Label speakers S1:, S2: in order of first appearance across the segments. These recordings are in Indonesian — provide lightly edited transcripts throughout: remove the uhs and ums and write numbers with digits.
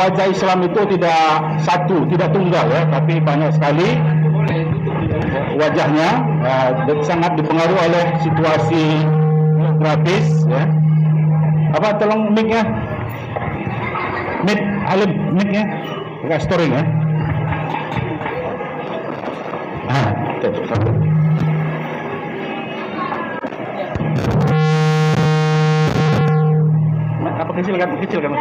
S1: wajah Islam itu tidak satu, tidak tunggal ya, tapi banyak sekali wajahnya, sangat dipengaruhi oleh situasi geografis ya. Apa tolong mic-nya? Mic, Halim, mic-nya. Agak storing ya. Apa kecil kan?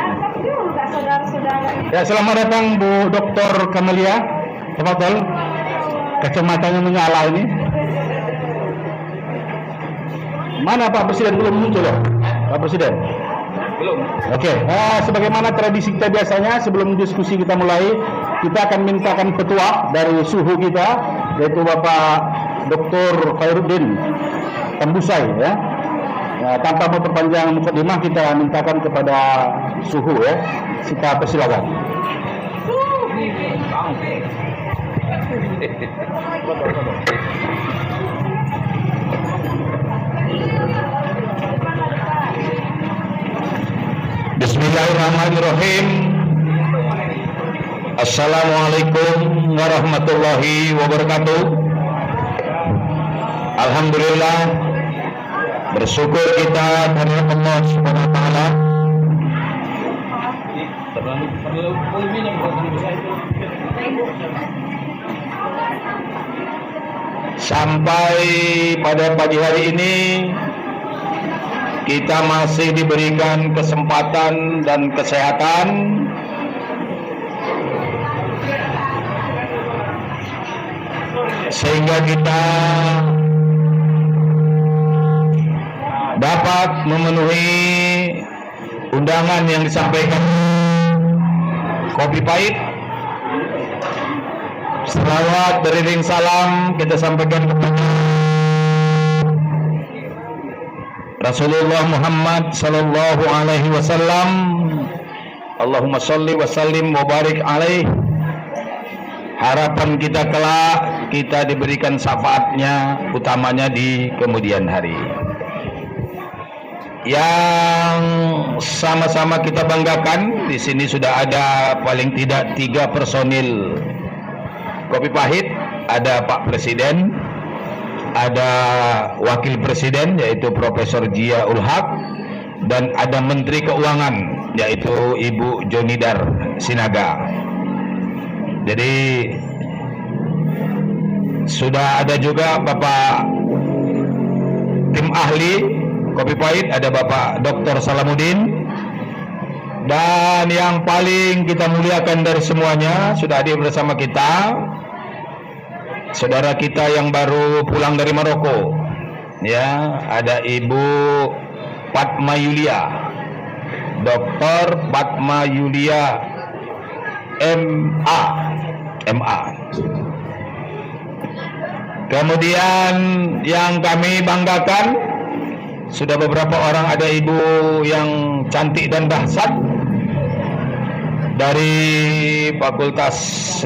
S1: Ya, selamat datang Bu Dr. Kamelia. Tafadhol. Kacamatanya menyala ini. Mana Pak Presiden? Belum muncul ya? Pak Presiden? Belum. Oke. Sebagaimana tradisi kita biasanya, sebelum diskusi kita mulai, kita akan mintakan petua dari suhu kita, yaitu Bapak Dr. Khairuddin Tambusai ya. Tanpa memperpanjang mukadimah, kita mintakan kepada suhu ya. Kita persilakan. Bismillahirrahmanirrahim. Assalamualaikum warahmatullahi wabarakatuh. Alhamdulillah, bersyukur kita karena Allah Subhanahu wa taala sampai pada pagi hari ini kita masih diberikan kesempatan dan kesehatan sehingga kita dapat memenuhi undangan yang disampaikan Kopi Pahit. Selawat beriring salam kita sampaikan kepada Rasulullah Muhammad sallallahu alaihi wasallam. Allahumma shalli wa sallim wa barik alaih. Harapan kita kelak kita diberikan syafaatnya, utamanya di kemudian hari. Yang sama-sama kita banggakan, di sini sudah ada paling tidak 3 personil Kopi Pahit. Ada Pak Presiden, ada Wakil Presiden yaitu Profesor Ziaul Haq, dan ada Menteri Keuangan yaitu Ibu Jonidar Sinaga. Jadi sudah ada juga Bapak tim ahli Kopi Pahit, ada Bapak Dr. Salamuddin, dan yang paling kita muliakan dari semuanya sudah hadir bersama kita saudara kita yang baru pulang dari Maroko ya, ada Ibu Fatma Yulia, Dr. Fatma Yulia MA. Kemudian yang kami banggakan, sudah beberapa orang, ada ibu yang cantik dan dahsyat dari Fakultas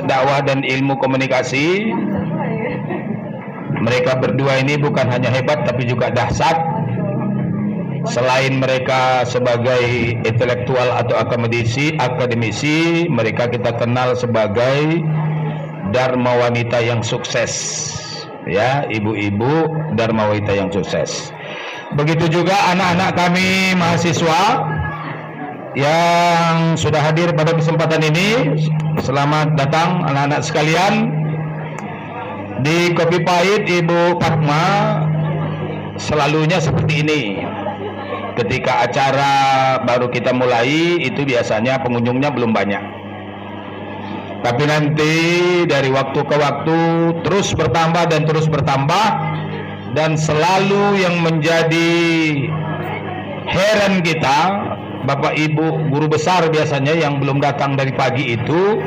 S1: Dakwah dan Ilmu Komunikasi. Mereka berdua ini bukan hanya hebat tapi juga dahsyat. Selain mereka sebagai intelektual atau akademisi, mereka kita kenal sebagai dharma wanita yang sukses. Ya, ibu-ibu dharma wanita yang sukses. Begitu juga anak-anak kami mahasiswa yang sudah hadir pada kesempatan ini. Selamat datang anak-anak sekalian. Di Kopi Pahit Ibu Fatma selalunya seperti ini. Ketika acara baru kita mulai, itu biasanya pengunjungnya belum banyak. Tapi nanti dari waktu ke waktu terus bertambah dan terus bertambah. Dan selalu yang menjadi heran kita, Bapak Ibu guru besar biasanya yang belum datang dari pagi itu,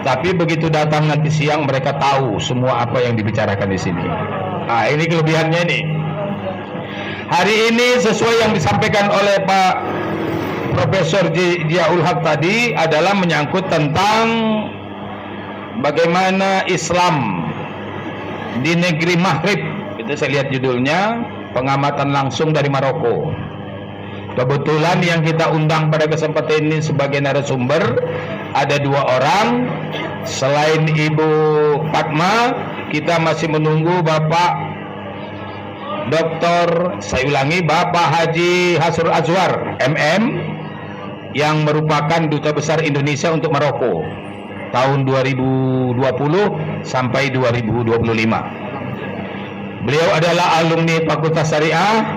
S1: tapi begitu datang nanti siang mereka tahu semua apa yang dibicarakan di sini. Nah, ini kelebihannya ini. Hari ini sesuai yang disampaikan oleh Pak Profesor Ziaul Haq tadi adalah menyangkut tentang bagaimana Islam di negeri Maghrib. Itu saya lihat judulnya, pengamatan langsung dari Maroko. Kebetulan yang kita undang pada kesempatan ini sebagai narasumber ada 2 orang. Selain Ibu Fatma, kita masih menunggu Bapak Dr. saya ulangi, Bapak Haji Hasrul Azwar MM, yang merupakan Duta Besar Indonesia untuk Maroko tahun 2020 sampai 2025. Beliau adalah alumni Fakultas Syariah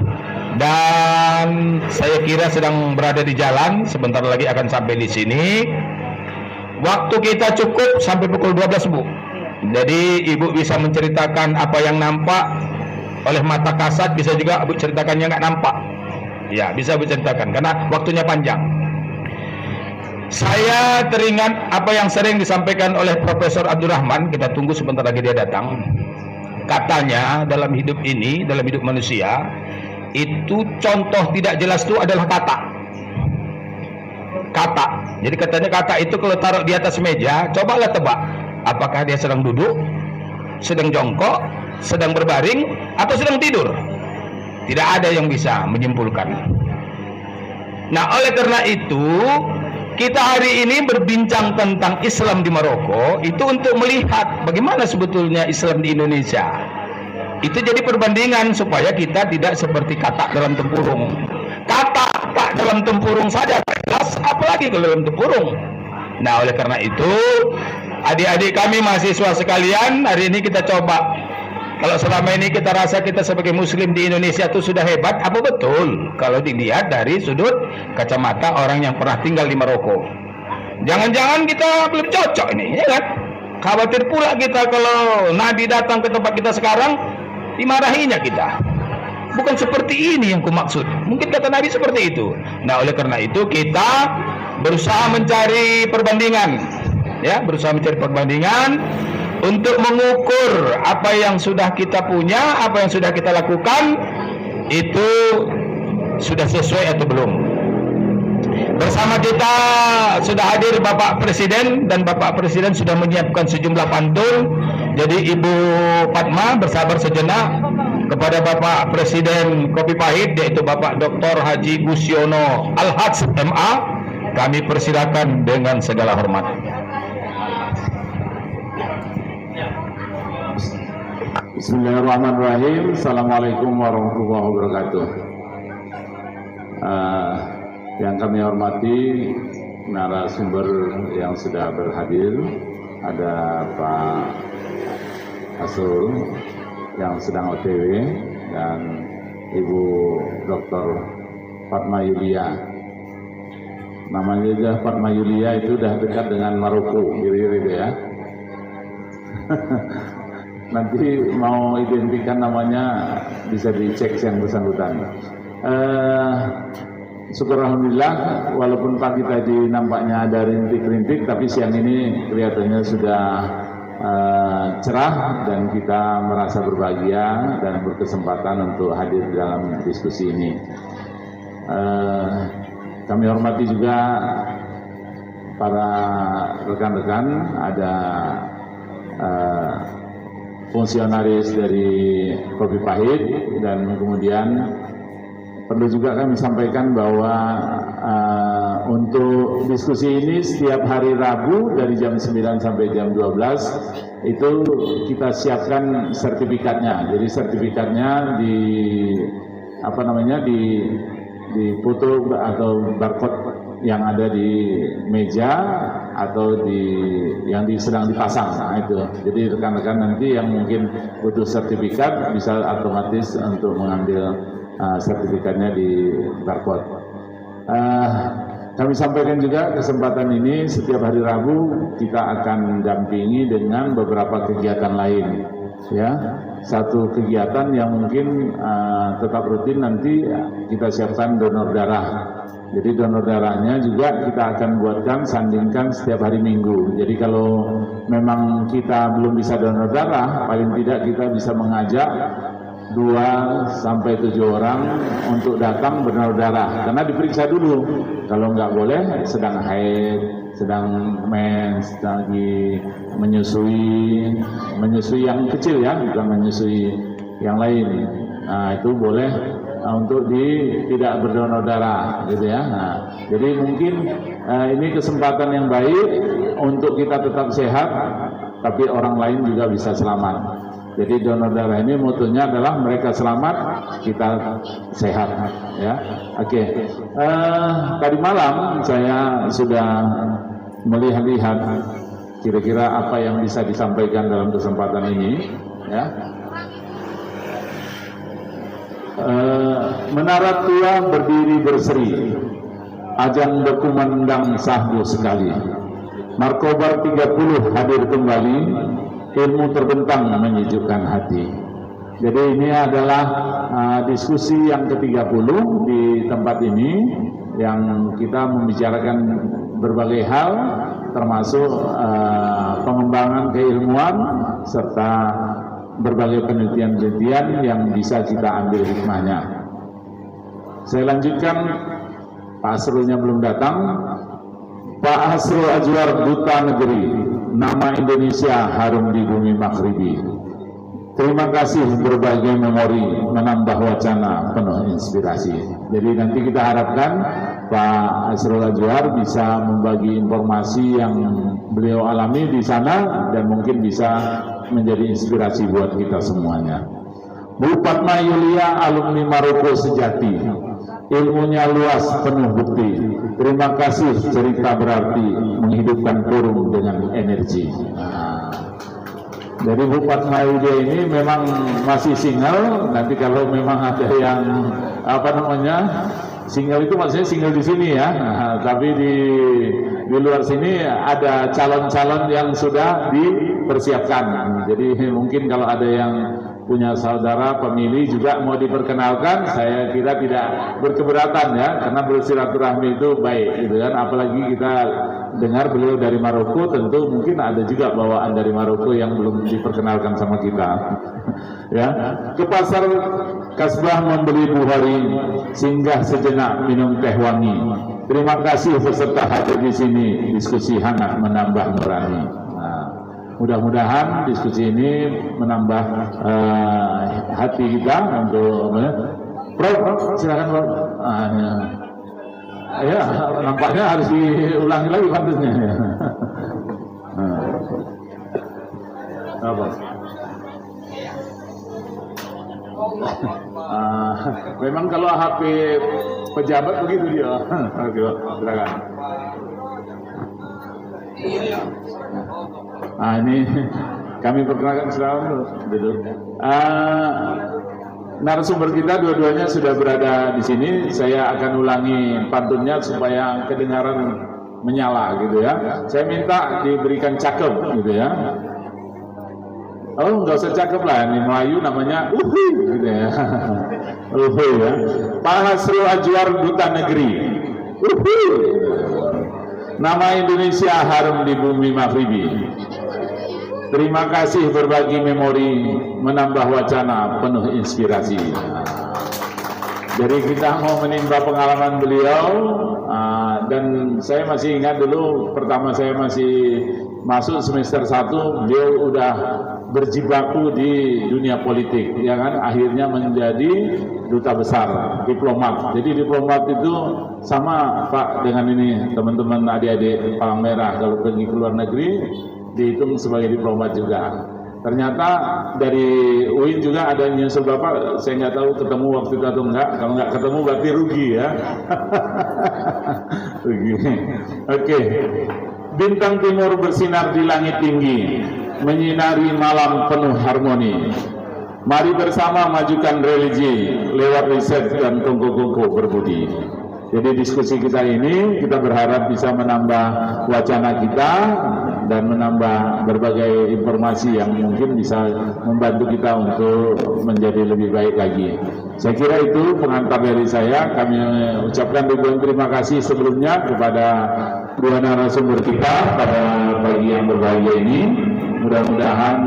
S1: dan saya kira sedang berada di jalan, sebentar lagi akan sampai di sini. Waktu kita cukup sampai pukul 12, Bu. Jadi Ibu bisa menceritakan apa yang nampak oleh mata kasat, bisa juga Ibu ceritakan yang nggak nampak. Ya, bisa Ibu ceritakan karena waktunya panjang. Saya teringat apa yang sering disampaikan oleh Profesor Abdurrahman, kita tunggu sebentar lagi dia datang. Katanya dalam hidup ini, dalam hidup manusia, itu contoh tidak jelas itu adalah kata. Kata. Jadi katanya kata itu kalau taruh di atas meja, cobalah tebak. Apakah dia sedang duduk, sedang jongkok, sedang berbaring, atau sedang tidur? Tidak ada yang bisa menyimpulkan. Nah, oleh karena itu, kita hari ini berbincang tentang Islam di Maroko, itu untuk melihat bagaimana sebetulnya Islam di Indonesia. Itu jadi perbandingan supaya kita tidak seperti kata dalam tempurung. Kata dalam tempurung saja jelas, apalagi kalau dalam tempurung. Nah, oleh karena itu, adik-adik kami mahasiswa sekalian, hari ini kita coba. Kalau selama ini kita rasa kita sebagai muslim di Indonesia itu sudah hebat, apa betul kalau dilihat dari sudut kacamata orang yang pernah tinggal di Maroko? Jangan-jangan kita belum cocok ini, ya kan? Khawatir pula kita kalau Nabi datang ke tempat kita sekarang, dimarahinya kita. Bukan seperti ini yang kumaksud. Mungkin kata Nabi seperti itu. Nah, oleh karena itu kita berusaha mencari perbandingan, ya, berusaha mencari perbandingan untuk mengukur apa yang sudah kita punya, apa yang sudah kita lakukan itu sudah sesuai atau belum. Bersama kita sudah hadir Bapak Presiden, dan Bapak Presiden sudah menyiapkan sejumlah pantun. Jadi Ibu Fatma bersabar sejenak kepada Bapak Presiden Kopi Pahit, yaitu Bapak Dr. Haji Gusyono Al-Haj MA, kami persilakan dengan segala hormat.
S2: Bismillahirrahmanirrahim. Assalamualaikum warahmatullahi wabarakatuh. Yang kami hormati narasumber yang sudah berhadir, ada Pak Hasrul yang sedang OTW dan Ibu Dr. Fatma Yulia. Namanya aja Fatma Yulia itu udah dekat dengan Maroko, kira-kira itu ya. Nanti mau identikan namanya bisa dicek yang bersangkutan. Syukur alhamdulillah, walaupun pagi tadi nampaknya ada rintik-rintik, tapi siang ini kelihatannya sudah cerah dan kita merasa berbahagia dan berkesempatan untuk hadir dalam diskusi ini. Kami hormati juga para rekan-rekan, ada fungsionaris dari Kopi Pahit, dan kemudian perlu juga kami sampaikan bahwa untuk diskusi ini setiap hari Rabu dari jam 9 sampai jam 12 itu kita siapkan sertifikatnya. Jadi sertifikatnya di di foto atau barcode yang ada di meja atau yang sedang dipasang. Nah, itu. Jadi rekan-rekan nanti yang mungkin butuh sertifikat bisa otomatis untuk mengambil sertifikatnya di barcode. Kami sampaikan juga kesempatan ini setiap hari Rabu kita akan dampingi dengan beberapa kegiatan lain, ya. Satu kegiatan yang mungkin tetap rutin nanti kita siapkan donor darah. Jadi donor darahnya juga kita akan buatkan, sandingkan setiap hari Minggu. Jadi kalau memang kita belum bisa donor darah, paling tidak kita bisa mengajak 2 sampai 7 orang untuk datang berdonor darah, karena diperiksa dulu. Kalau nggak boleh, sedang haid, sedang mens, lagi menyusui yang kecil ya, bukan menyusui yang lain. Nah, itu boleh untuk tidak berdonor darah gitu ya. Nah, jadi mungkin ini kesempatan yang baik untuk kita tetap sehat tapi orang lain juga bisa selamat. Jadi donor darah ini mutunya adalah mereka selamat, kita sehat ya. Oke. Tadi malam saya sudah melihat-lihat kira-kira apa yang bisa disampaikan dalam kesempatan ini ya. Menara tua berdiri berseri, ajang beku mendang sahdu sekali. Markobar 30 hadir kembali, ilmu terbentang menyejukkan hati. Jadi ini adalah diskusi yang ke-30 di tempat ini, yang kita membicarakan berbagai hal, termasuk pengembangan keilmuan serta berbagai penelitian-penelitian yang bisa kita ambil hikmahnya. Saya lanjutkan, Pak Asrulnya belum datang. Pak Asrul Ajwar, Duta Negeri, nama Indonesia harum di bumi maghribi. Terima kasih, berbagai memori menambah wacana penuh inspirasi. Jadi nanti kita harapkan Pak Asrul Ajwar bisa membagi informasi yang beliau alami di sana dan mungkin bisa menjadi inspirasi buat kita semuanya. Bu Fatma Yulia, alumni Maroko sejati, ilmunya luas penuh bukti. Terima kasih, cerita berarti menghidupkan burung dengan energi. Jadi Bu Fatma Yulia ini memang masih single. Nanti kalau memang ada yang single itu maksudnya single di sini ya. Tapi di luar sini ada calon-calon yang sudah dipersiapkan. Jadi mungkin kalau ada yang punya saudara pemilih juga mau diperkenalkan, saya kira tidak berkeberatan ya, karena bersilaturahmi itu baik gitu kan. Apalagi kita dengar beliau dari Maroko, tentu mungkin ada juga bawaan dari Maroko yang belum diperkenalkan sama kita. Ya, ke pasar Kasbah membeli buhari, singgah sejenak minum teh wangi. Terima kasih peserta hadir di sini, diskusi hangat menambah nurani. Mudah-mudahan diskusi ini menambah hati kita untuk Prof, silakan Prof. Ya, nampaknya harus diulangi lagi pantasnya. Apa? Memang kalau HP pejabat begitu dia. Oke, silakan. Ini kami perkenalkan selalu duduk. Narasumber kita dua-duanya sudah berada di sini. Saya akan ulangi pantunnya supaya kedengaran menyala gitu ya. Saya minta diberikan cakep gitu ya. Oh, nggak usah cakep lah, ini Melayu namanya uhui gitu ya. Uhui ya. Pak Asrul Ajwar, Duta Negeri. Uhui. Nama Indonesia harum di bumi maghribi. Terima kasih, berbagi memori menambah wacana penuh inspirasi. Jadi kita mau menimba pengalaman beliau, dan saya masih ingat dulu pertama saya masih masuk semester 1, beliau udah berjibaku di dunia politik, ya kan? Akhirnya menjadi duta besar, diplomat. Jadi diplomat itu sama Pak dengan ini teman-teman adik-adik Palang Merah, kalau pergi ke luar negeri dihitung sebagai diplomat juga. Ternyata dari UIN juga ada yang nyusul Bapak, saya nggak tahu ketemu waktu itu atau enggak. Kalau nggak ketemu berarti rugi ya. Rugi. Oke. Bintang timur bersinar di langit tinggi, menyinari malam penuh harmoni. Mari bersama majukan religi lewat riset dan kongko-kongko berbudi. Jadi diskusi kita ini kita berharap bisa menambah wacana kita dan menambah berbagai informasi yang mungkin bisa membantu kita untuk menjadi lebih baik lagi. Saya kira itu pengantar dari saya. Kami ucapkan ribuan terima kasih sebelumnya kepada dua narasumber kita pada pagi yang berbahagia ini. Mudah-mudahan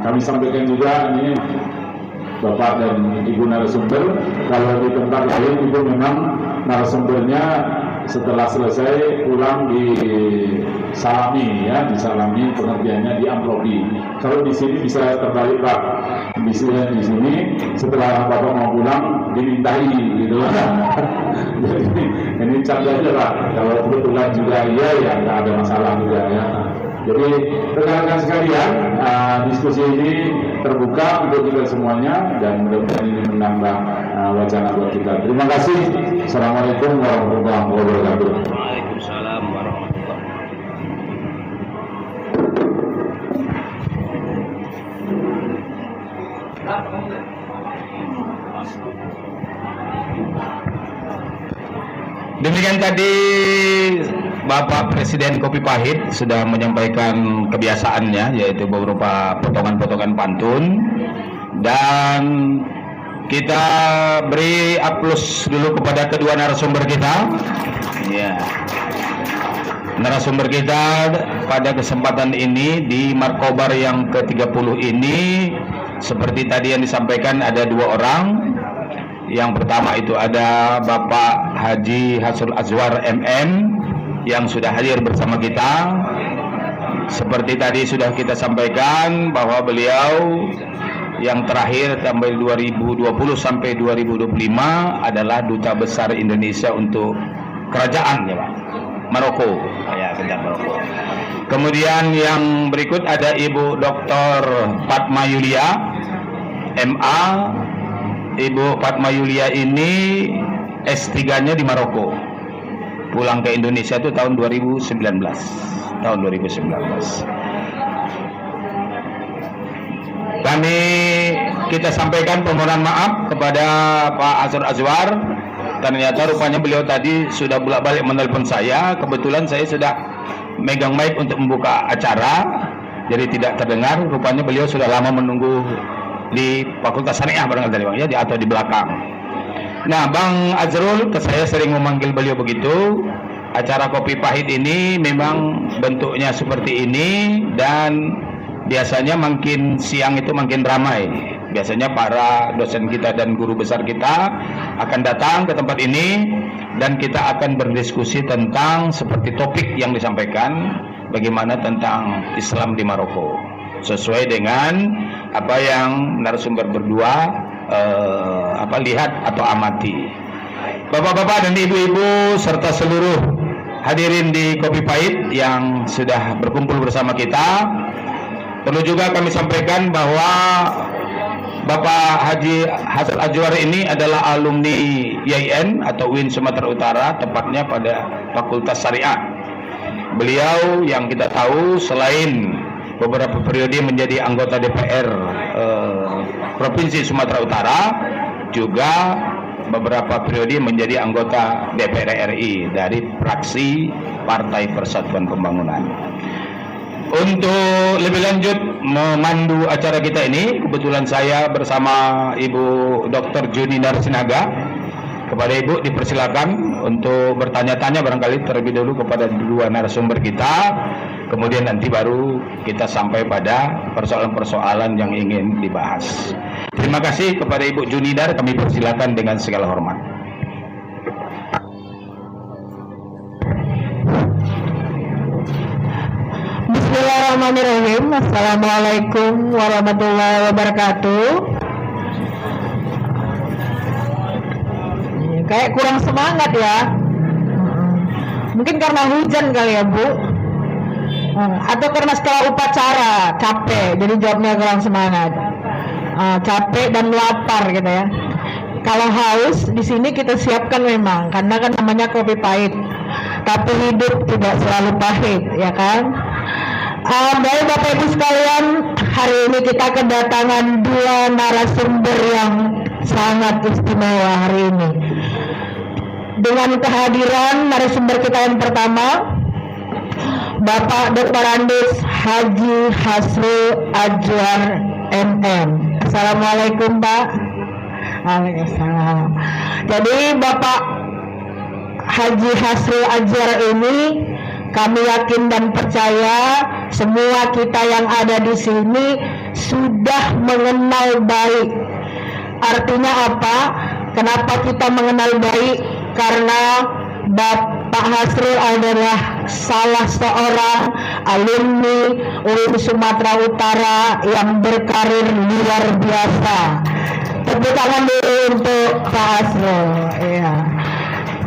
S2: kami sampaikan juga ini Bapak dan Ibu narasumber, kalau di tempat lain itu memang narasumbernya setelah selesai pulang disalami ya, disalami pengertiannya diamplopi. Kalau di sini bisa terbalik Pak. Di sini setelah Bapak mau pulang dimintai gitu. Jadi ini canda aja Pak. Kalau kebetulan juga iya ya nggak ada masalah juga ya. Jadi rekan-rekan sekalian, diskusi ini terbuka untuk kita semuanya dan mudah-mudahan ini menambah wacana buat kita. Terima kasih. Assalamualaikum warahmatullahi wabarakatuh.
S1: Waalaikumsalam warahmatullahi wabarakatuh. Demikian tadi Bapak Presiden Kopi Pahit sudah menyampaikan kebiasaannya, yaitu berupa potongan-potongan pantun, dan kita beri aplaus dulu kepada kedua narasumber kita. Ya, narasumber kita pada kesempatan ini di Markobar yang ke-30 ini, seperti tadi yang disampaikan, ada dua orang. Yang pertama itu ada Bapak Haji Hasrul Azwar MM yang sudah hadir bersama kita. Seperti tadi sudah kita sampaikan bahwa beliau yang terakhir sampai 2020 sampai 2025 adalah Duta Besar Indonesia untuk Kerajaan ya Pak, Maroko ya, Kerajaan Maroko. Kemudian yang berikut ada Ibu Dr. Fatma Yulia MA. Ibu Fatma Yulia ini S3-nya di Maroko. Pulang ke Indonesia itu tahun 2019. Tahun 2019. Kita sampaikan permohonan maaf kepada Pak Hasrul Azwar. Ternyata rupanya beliau tadi sudah bolak-balik menelpon saya. Kebetulan saya sudah megang mic untuk membuka acara, jadi tidak terdengar. Rupanya beliau sudah lama menunggu di Fakultas Syariah barangkali tadi Bang ya, atau di belakang. Nah, Bang Azrul, saya sering memanggil beliau begitu. Acara Kopi Pahit ini memang bentuknya seperti ini, dan biasanya makin siang itu makin ramai. Biasanya para dosen kita dan guru besar kita akan datang ke tempat ini, dan kita akan berdiskusi tentang seperti topik yang disampaikan, bagaimana tentang Islam di Maroko, sesuai dengan apa yang narasumber berdua lihat atau amati. Bapak-bapak dan ibu-ibu serta seluruh hadirin di Kopi Pahit yang sudah berkumpul bersama kita, perlu juga kami sampaikan bahwa Bapak Haji Hasrul Azwar ini adalah alumni YIN atau UIN Sumatera Utara, tepatnya pada Fakultas Syariah. Beliau yang kita tahu selain beberapa periode menjadi anggota DPR Provinsi Sumatera Utara, juga beberapa periode menjadi anggota DPR RI dari fraksi Partai Persatuan Pembangunan. Untuk lebih lanjut memandu acara kita ini, kebetulan saya bersama Ibu Dr. Juni Narsinaga. Kepada Ibu dipersilakan untuk bertanya-tanya barangkali terlebih dulu kepada dua narasumber kita, kemudian nanti baru kita sampai pada persoalan-persoalan yang ingin dibahas. Terima kasih kepada Ibu Junidar, kami persilakan dengan segala hormat.
S3: Bismillahirrahmanirrahim. Assalamualaikum warahmatullahi wabarakatuh. Kayak kurang semangat ya. Mungkin karena hujan kali ya Bu, atau karena setelah upacara capek, jadi jawabnya kurang semangat. Capek dan lapar gitu ya. Kalau haus di sini kita siapkan memang, karena kan namanya Kopi Pahit. Tapi hidup tidak selalu pahit, ya kan? Baik Bapak Ibu sekalian, hari ini kita kedatangan dua narasumber yang sangat istimewa hari ini. Dengan kehadiran narasumber kita yang pertama, Bapak Dr. Andes Haji Hasrul Azwar MM. Assalamualaikum Pak. Waalaikumsalam. Jadi Bapak Haji Hasrul Azwar ini kami yakin dan percaya semua kita yang ada di sini sudah mengenal baik. Artinya apa? Kenapa kita mengenal baik? Karena Pak Hasrul adalah salah seorang alumni UIN Sumatera Utara yang berkarir luar biasa. Tepuk tangan dulu untuk Pak Hasrul. Ya.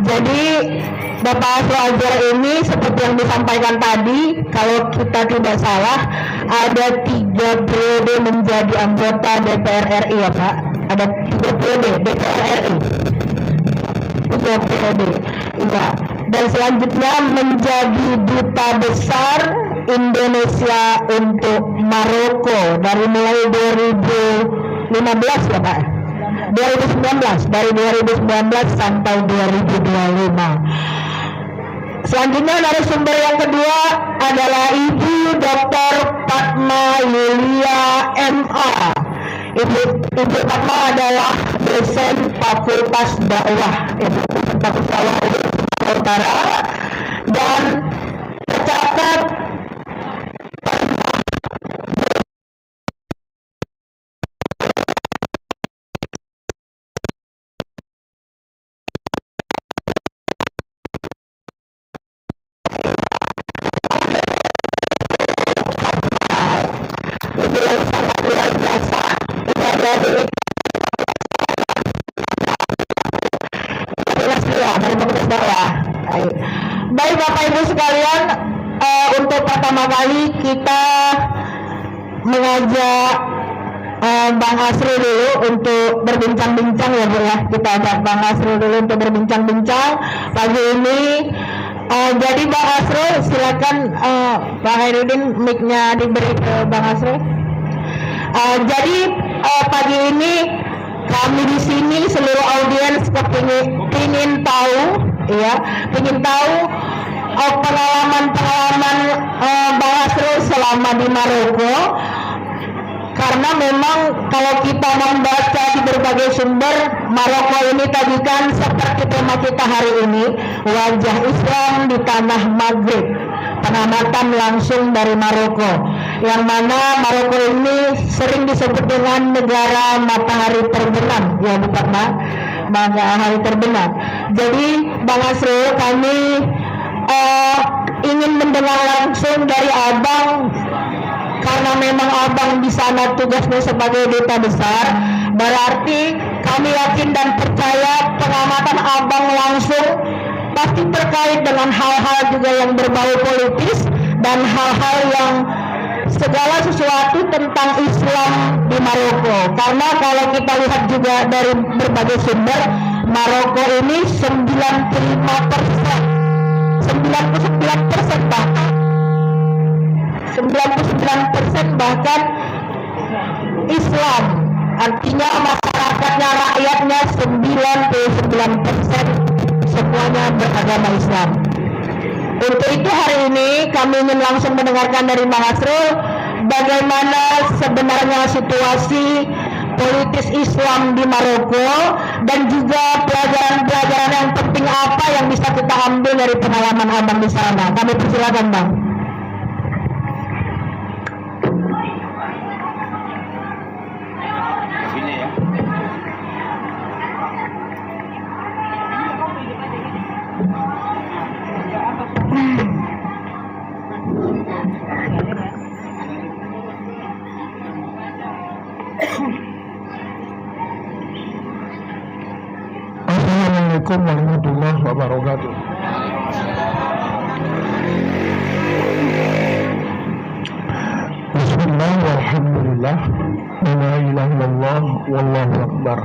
S3: Jadi Bapak Hasrul Azhar ini seperti yang disampaikan tadi, kalau kita tidak salah ada 3 periode menjadi anggota DPR RI ya Pak. Ada 3 periode DPR RI. 3 periode. Ya. Dan selanjutnya menjadi duta besar Indonesia untuk Maroko dari mulai 2015 ya Pak. 2019 dari 2019 sampai 2025. Selanjutnya narasumber yang kedua adalah Ibu Dr. Fatma Yulia MA. Ibu Fatma adalah dosen Fakultas Dakwah Fakultas Dakwah Sumatera Utara dan tercatat Baik Bapak Ibu sekalian, untuk pertama kali kita mengajak Bang Hasrul dulu untuk berbincang-bincang ya Bu ya. Kita ajak Bang Hasrul dulu untuk berbincang-bincang pagi ini. Jadi Bang Hasrul silakan, Bang Hairudin mic-nya diberi ke Bang Hasrul. Jadi pagi ini kami di sini seluruh audiens ingin tahu pengalaman Bang Hasrul selama di Maroko, karena memang kalau kita membaca di berbagai sumber, Maroko ini tadi kan seperti tema kita hari ini, wajah Islam di tanah Maghrib, pengamatan langsung dari Maroko, yang mana Maroko ini sering disebut dengan negara matahari terbenam, ya Bu Fatma, matahari terbenam. Jadi Bang Hasrul, kami ingin mendengar langsung dari Abang, karena memang Abang di sana tugasnya sebagai duta besar, berarti kami yakin dan percaya pengamatan Abang langsung pasti terkait dengan hal-hal juga yang berbau politis dan hal-hal yang segala sesuatu tentang Islam di Maroko. Karena kalau kita lihat juga dari berbagai sumber, Maroko ini 99% bahkan Islam. Artinya masyarakatnya, rakyatnya 99% semuanya beragama Islam. Untuk itu hari ini kami ingin langsung mendengarkan dari Bang Hasrul bagaimana sebenarnya situasi politis Islam di Maroko, dan juga pelajaran-pelajaran yang penting apa yang bisa kita ambil dari pengalaman Abang di sana. Kami persilakan Bang.
S4: Assalamualaikum warahmatullahi wabarakatuh. Bismillah walhamdulillah wa la ilaha illallah wallahu akbar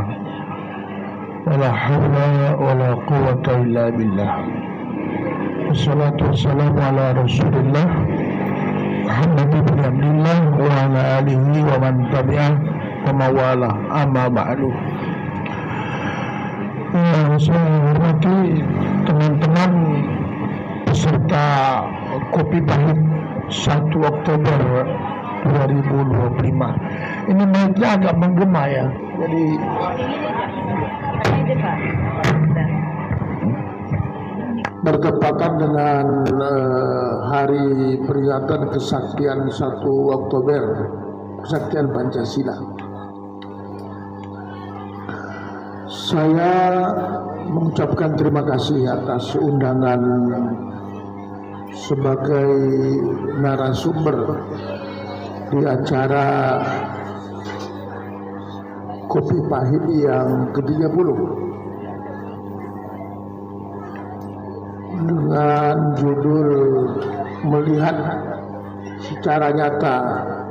S4: wa la hawla wa la quwwata illa billah. Wassalatu wassalamu ala rasulillah Muhammad ibn Abdillah wa ala alihi wa man tabi'ah wa mawala, amma ba'du. Saya menghormati teman-teman peserta Kopi Pahit 1 Oktober 2025. Ini mic-nya agak menggema ya, jadi bertepatan dengan hari peringatan kesaktian 1 Oktober, kesaktian Pancasila. Saya mengucapkan terima kasih atas undangan sebagai narasumber di acara Kopi Pahit yang ke-30 dengan judul melihat secara nyata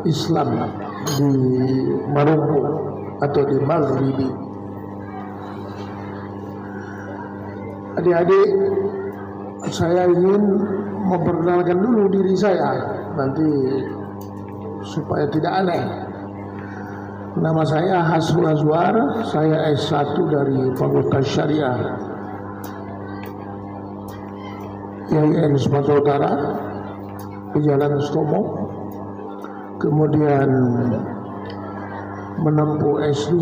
S4: Islam di Maroko atau di Maghribi. Adik-adik, saya ingin memperkenalkan dulu diri saya nanti supaya tidak aneh. Nama saya Hasrul Azwar, saya S1 dari Fakultas Syariah IAIN Sumatera Utara, Jalan Stomo. Kemudian menempuh S2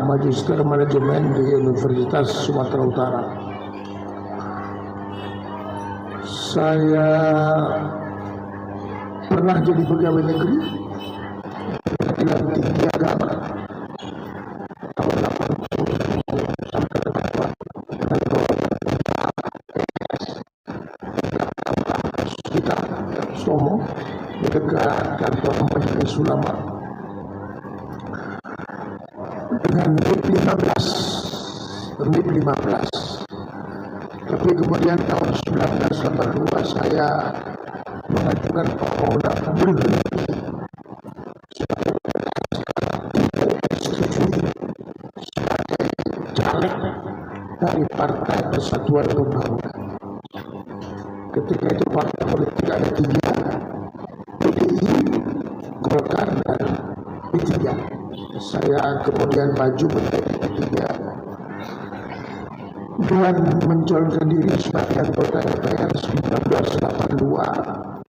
S4: Magister Manajemen di Universitas Sumatera Utara. Saya pernah jadi pegawai negeri Pengadilan Tinggi Agama tahun 80 sampai 84 kita Somo di dekat kantor Majelis Ulama dengan MIP 15. Tapi kemudian tahun 1982 saya mengajukan permohonan berhenti sebagai caleg dari Partai Persatuan Pembangunan. Ketika itu partai politik ada 3, PDI, Golkar, dan P3. Saya kemudian maju menjadi P3 dan mencalonkan diri sebagai anggota DPR 1982.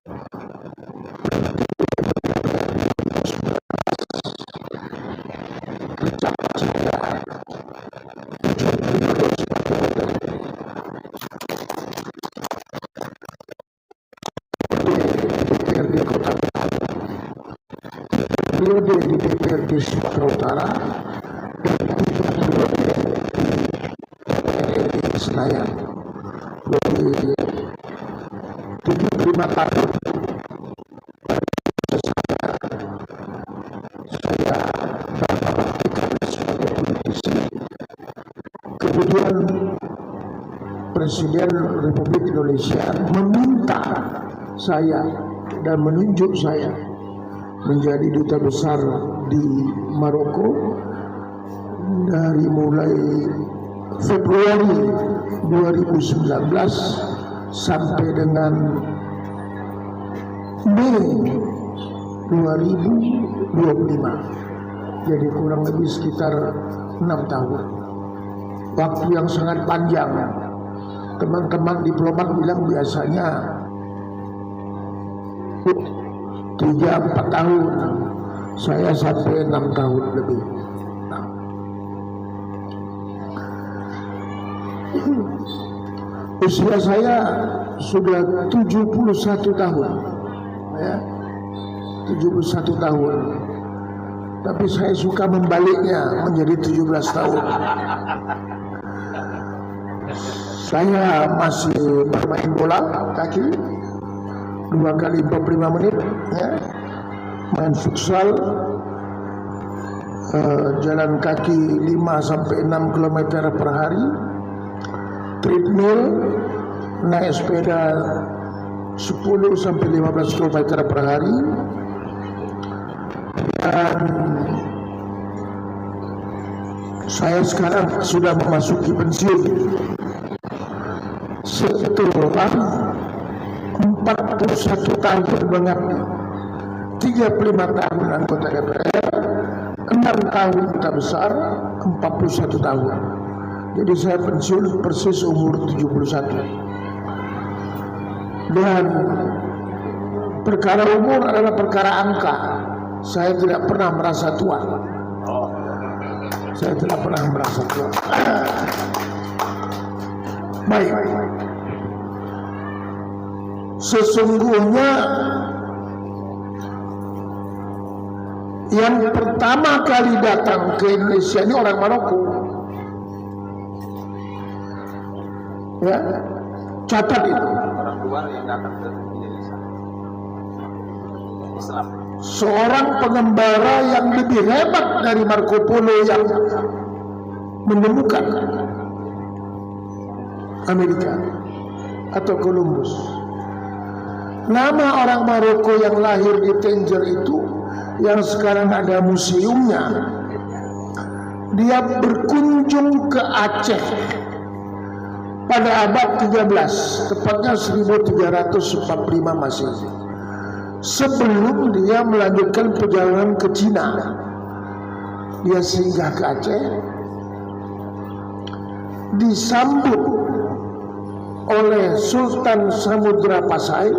S4: Periode di DPRD Sumatera Utara di Senayan, lebih 75 tahun saya berbaktikan sebagai politisi. Kemudian Presiden Republik Indonesia meminta saya dan menunjuk saya menjadi duta besar di Maroko dari mulai Februari 2019 sampai dengan Mei 2025. Jadi kurang lebih sekitar 6 tahun. Waktu yang sangat panjang. Teman-teman diplomat bilang biasanya 3-4 tahun, saya sampai 6 tahun lebih. Usia saya sudah 71 tahun, ya, 71 tahun. Tapi saya suka membaliknya menjadi 17 tahun. Saya masih bermain bola kaki 2 kali 45 menit, ya. Main futsal, jalan kaki 5-6 km per hari, treadmill, naik sepeda 10-15 km per hari, dan saya sekarang sudah memasuki pensiun setelah 41 tahun mengabdi, 35 tahun anggota DPR, 6 tahun duta besar, 41 tahun. Jadi saya pensiun persis umur 71. Dan perkara umur adalah perkara angka. Saya tidak pernah merasa tua. Saya tidak pernah merasa tua. Baik. Sesungguhnya yang pertama kali datang ke Indonesia ini orang Maroko. Ya, catat itu.
S5: Orang luar yang datang ke Indonesia. Islam.
S4: Seorang pengembara yang lebih hebat dari Marco Polo yang menemukan Amerika atau Columbus. Nama orang Maroko yang lahir di Tangier itu, yang sekarang ada museumnya, dia berkunjung ke Aceh pada abad 13, tepatnya 1345 Masehi. Sebelum dia melanjutkan perjalanan ke Cina, dia singgah ke Aceh, disambut oleh Sultan Samudra Pasai,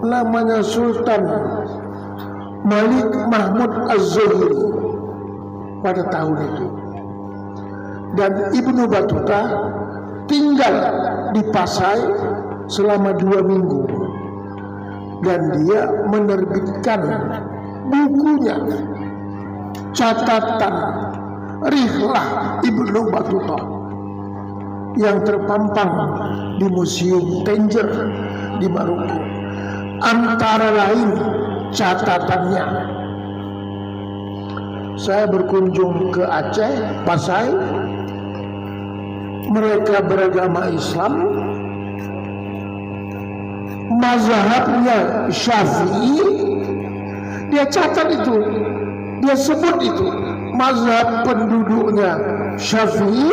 S4: namanya Sultan Malik Mahmud Az-Zuhri pada tahun itu. Dan Ibnu Battuta tinggal di Pasai selama 2 minggu, dan dia menerbitkan bukunya, catatan Rihlah Ibnu Battuta, yang terpampang di Museum Tangier di Maroko. Antara lain catatannya, saya berkunjung ke Aceh, Pasai, mereka beragama Islam, mazhabnya Syafi'i. Dia catat itu, dia sebut itu, mazhab penduduknya Syafi'i,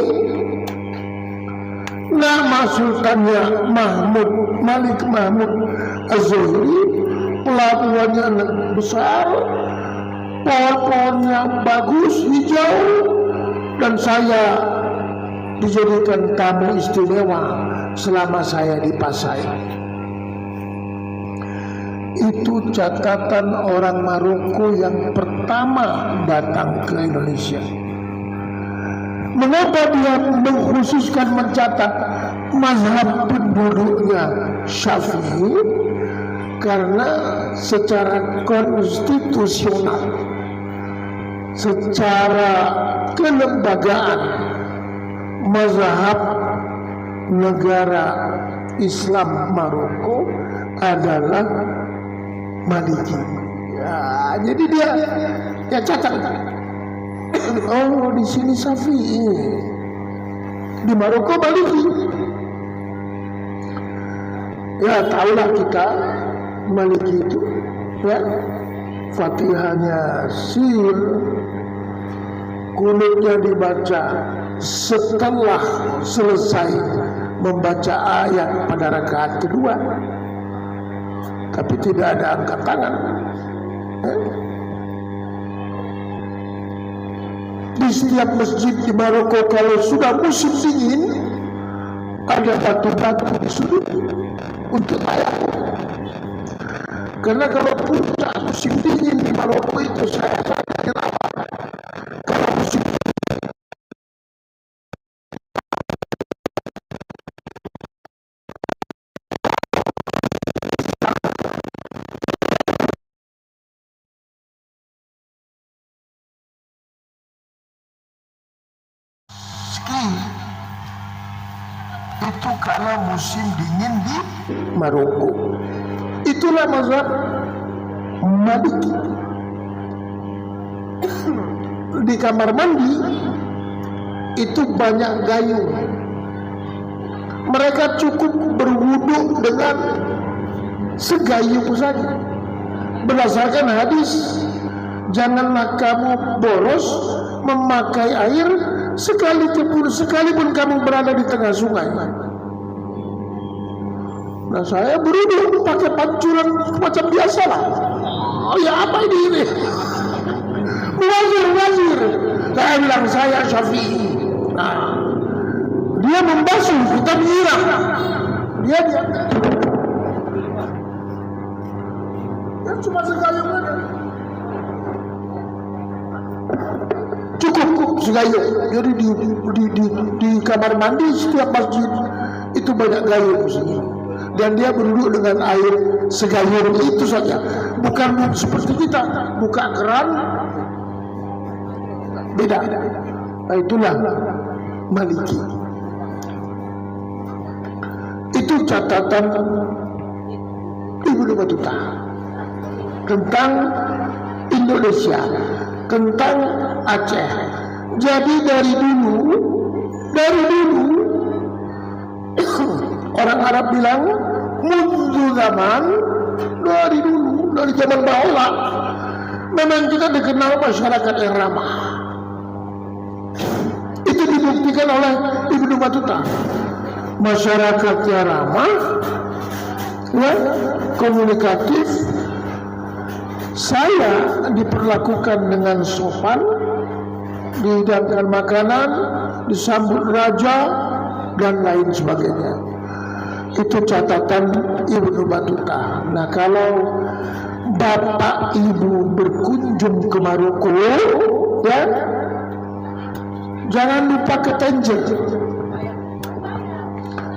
S4: nama sultannya Malik Mahmud Az-Zuhri, pelabuhannya besar, pohon-pohonnya bagus, hijau, dan saya dijadikan tamu istimewa selama saya di Pasai. Itu catatan orang Maroko yang pertama datang ke Indonesia. Mengapa dia mengkhususkan mencatat mazhab penduduknya Syafi'i? Karena secara konstitusional, secara kelembagaan, mazhab negara Islam Maroko adalah Maliki. Ya, jadi dia catat. Oh, di sini Syafi'i, di Maroko Maliki. Ya, tahulah kita Maliki itu, ya, Fatihahnya sil, kunutnya dibaca setelah selesai membaca ayat pada rakaat kedua, tapi tidak ada angkat tangan. Di setiap masjid di Maroko kalau sudah musim dingin, ada batu-batu di sudut untuk tayamum. Karena kalau puncak musim dingin di Maroko itu saya kenapa? Kalau musim itu karena musim dingin di Maroko. Itulah mazhab Maliki. Di kamar mandi itu banyak gayung. Mereka cukup berwudu dengan segayung saja. Berdasarkan hadis, janganlah kamu boros memakai air sekalipun kamu berada di tengah sungai. Nah, saya berwudu pakai pancuran macam biasa lah. Oh ya, apa ini? Wazir. Saya bilang saya Syafi'i. Nah, dia membasuh, kita menyiram. Dia cuma segayung aja. Cukup segayung. Jadi di kamar mandi setiap masjid itu banyak gayung sini. Dan dia berduduk dengan air segayung itu saja, bukan seperti kita buka keran, beda. Nah, itulah Maliki. Itu catatan Ibnu Battuta tentang Indonesia, tentang Aceh. Jadi dari dulu orang Arab bilang mundu zaman, dari dulu, dari zaman bahula memang kita dikenal masyarakat yang ramah. Itu dibuktikan oleh Ibnu Battuta. Masyarakatnya ramah, ya, komunikatif. Saya diperlakukan dengan sopan, dihidangkan makanan, disambut raja, dan lain sebagainya. Itu catatan Ibnu Battuta. Nah, kalau Bapak Ibu berkunjung ke Maroko, ya, jangan lupa ke Tanger.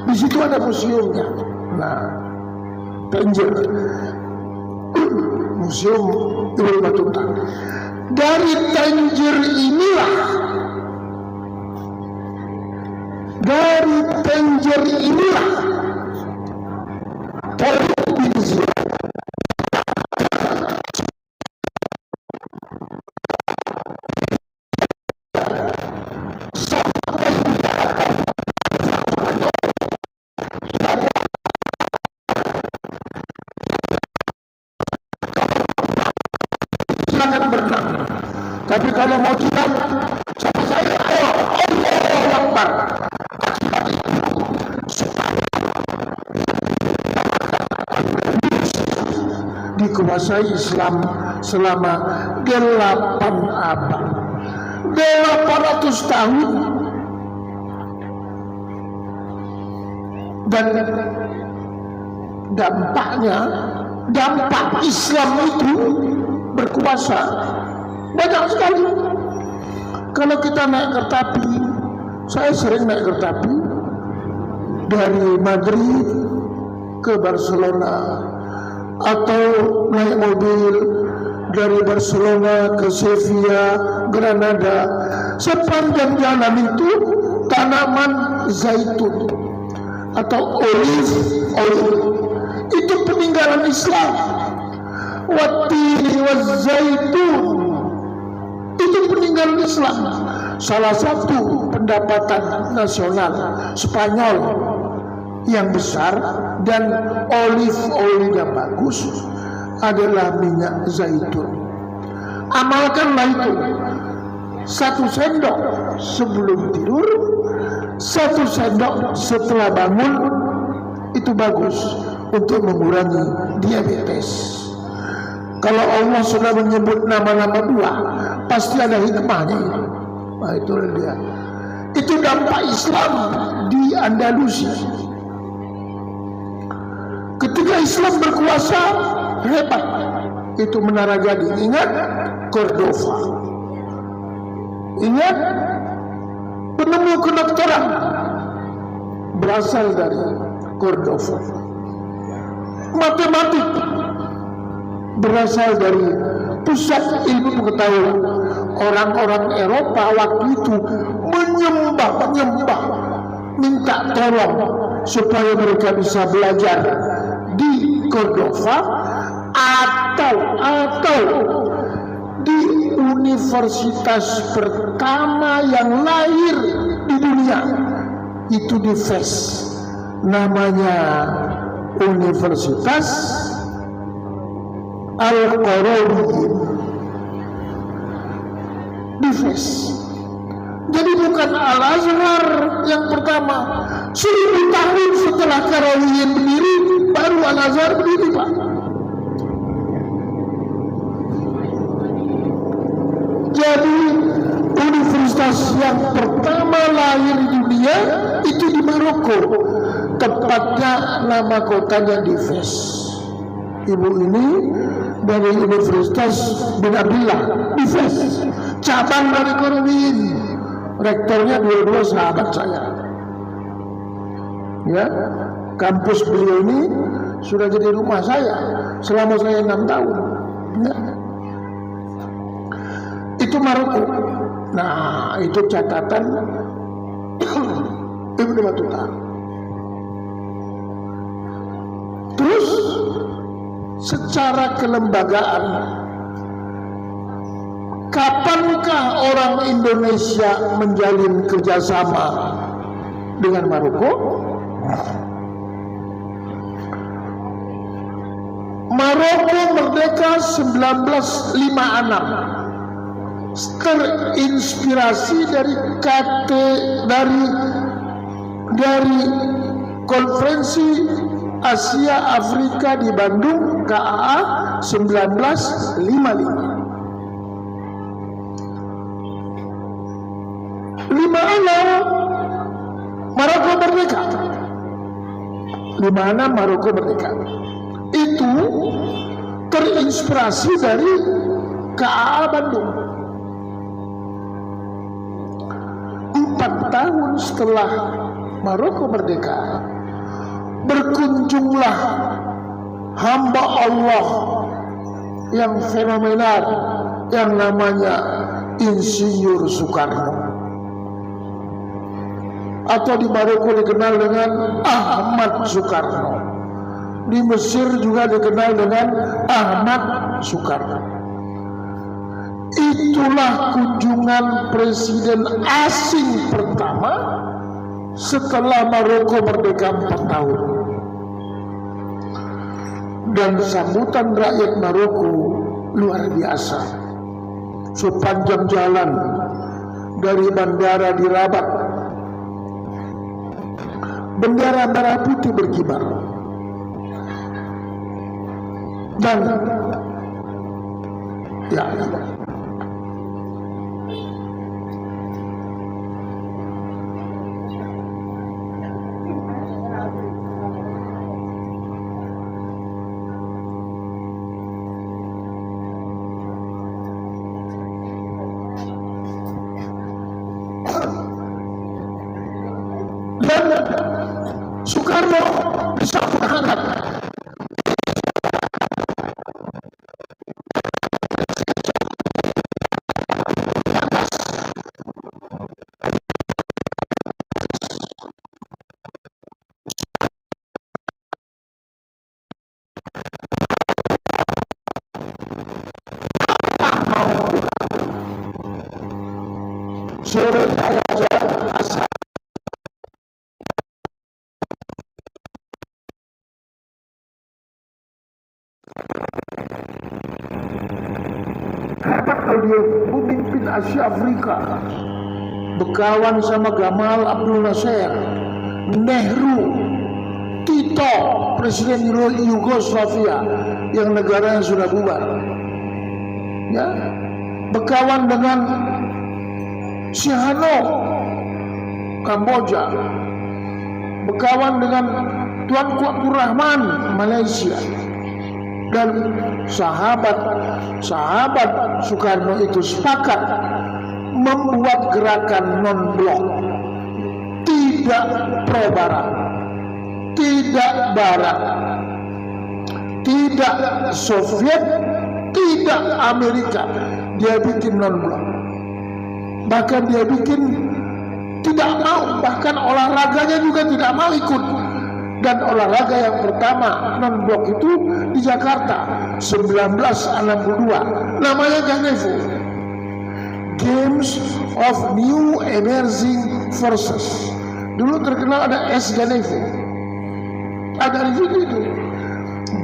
S4: Di situ ada museumnya. Nah, Tanger, Museum Ibnu Battuta. Dari Tanger inilah, Tariq bin Ziyad silakan berenang. Tapi kalau mau tidak, sama saya, ayo, Allahu Akbar. Dikuasai Islam selama 8 abad, 800 tahun, dan dampak Islam itu berkuasa banyak sekali. Kalau kita naik kereta api, saya sering naik kereta api dari Madrid ke Barcelona, atau naik mobil dari Barcelona ke Sevilla, Granada. Sepanjang jalan itu tanaman zaitun atau olive oil. Itu peninggalan Islam. Wattini wazzaitun, itu peninggalan Islam. Salah satu pendapatan nasional Spanyol yang besar dan olive oil yang bagus adalah minyak zaitun. Amalkanlah itu. 1 sendok sebelum tidur, 1 sendok setelah bangun, itu bagus untuk mengurangi diabetes. Kalau Allah sudah menyebut nama-nama buah, pasti ada hikmahnya. Nah, itu dia. Itu dampak Islam di Andalusia. Ketika Islam berkuasa, hebat. Itu Menara Gading. Ingat Cordova. Ingat penemu kedokteran berasal dari Cordova. Matematik berasal dari pusat ilmu pengetahuan. Orang-orang Eropa waktu itu menyembah, minta tolong supaya mereka bisa belajar di Cordova atau di universitas pertama yang lahir di dunia, itu di Fes, namanya Universitas Al-Qarawiyyin di Fes. Jadi bukan Al-Azhar yang pertama. 1000 tahun setelah Qarawiyyin berdiri, baru Al-Azhar berdiri, Pak. Jadi universitas yang pertama lahir di dunia itu di Maroko, tepatnya nama kotanya di Fes. Ibu ini dari Universitas bin Abdullah di Fes, cabang dari Qarawiyyin. Rektornya dua-dua sahabat saya. Ya, kampus beliau ini sudah jadi rumah saya selama saya 6 tahun. Ya. Itu Maroko. Nah, itu catatan Ibnu Battuta. secara kelembagaan, kapankah orang Indonesia menjalin kerjasama dengan Maroko? Maroko merdeka 1956, terinspirasi dari konferensi Asia Afrika di Bandung KAA 1955. 56 Maroko merdeka. 56 Maroko merdeka. Itu terinspirasi dari KAA Bandung. 4 tahun setelah Maroko merdeka, berkunjunglah hamba Allah yang fenomenal yang namanya Insinyur Soekarno, atau di Maroko dikenal dengan Ahmad Soekarno, di Mesir juga dikenal dengan Ahmad Soekarno. Itulah kunjungan presiden asing pertama setelah Maroko merdeka 4 tahun. Dan sambutan rakyat Maroko luar biasa. Sepanjang jalan dari bandara di Rabat, bendera merah putih berkibar. Dan ya, dan Soekarno disambut hangat. Sore dia pemimpin Asia Afrika, berkawan sama Gamal Abdul Nasser, Nehru, Tito, Presiden Yugoslavia yang negaranya sudah bubar, ya, berkawan dengan Sihanouk, Kamboja, berkawan dengan Tuanku Abdul Rahman, Malaysia. Dan sahabat Soekarno itu sepakat membuat gerakan non-blok, tidak pro-barat, tidak barat, tidak Soviet, tidak Amerika. Dia bikin non-blok. Bahkan dia bikin tidak mau, bahkan olahraganya juga tidak mau ikut. Dan olahraga yang pertama non-blok itu di Jakarta 1962, namanya Ganevo, Games of New Emerging Forces. Dulu terkenal ada S Ganevo, ada di situ,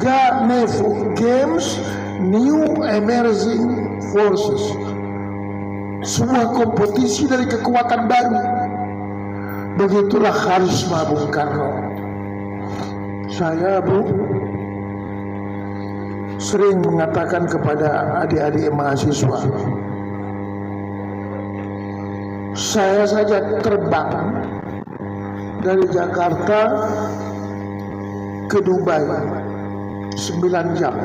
S4: Ganevo, Games New Emerging Forces, sebuah kompetisi dari kekuatan baru. Begitulah karisma Bung Karno. Saya, Bu, sering mengatakan kepada adik-adik mahasiswa, saya saja terbang dari Jakarta ke Dubai 9 jam,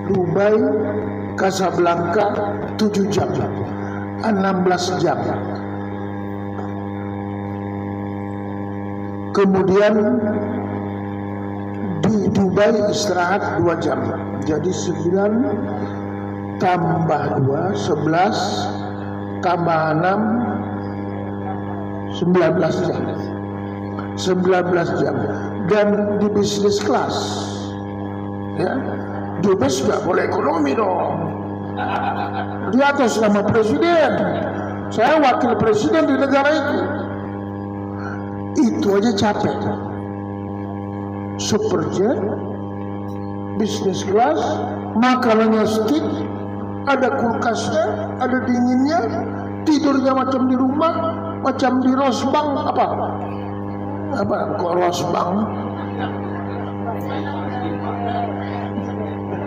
S4: Dubai Casablanca 7 jam, 16 jam. Kemudian di Dubai istirahat 2 jam, jadi 9 tambah 2, 11 tambah 6, 19 jam. 19 jam. Dan di bisnis kelas, Ya, dubes nggak boleh ekonomi dong. Di atas nama presiden, saya wakil presiden di negara itu. Itu aja capek. Superjet, bisnis kelas, makanannya stick, ada kulkasnya, ada dinginnya, tidurnya macam di rumah, macam di Rosbang apa kok Rosbang?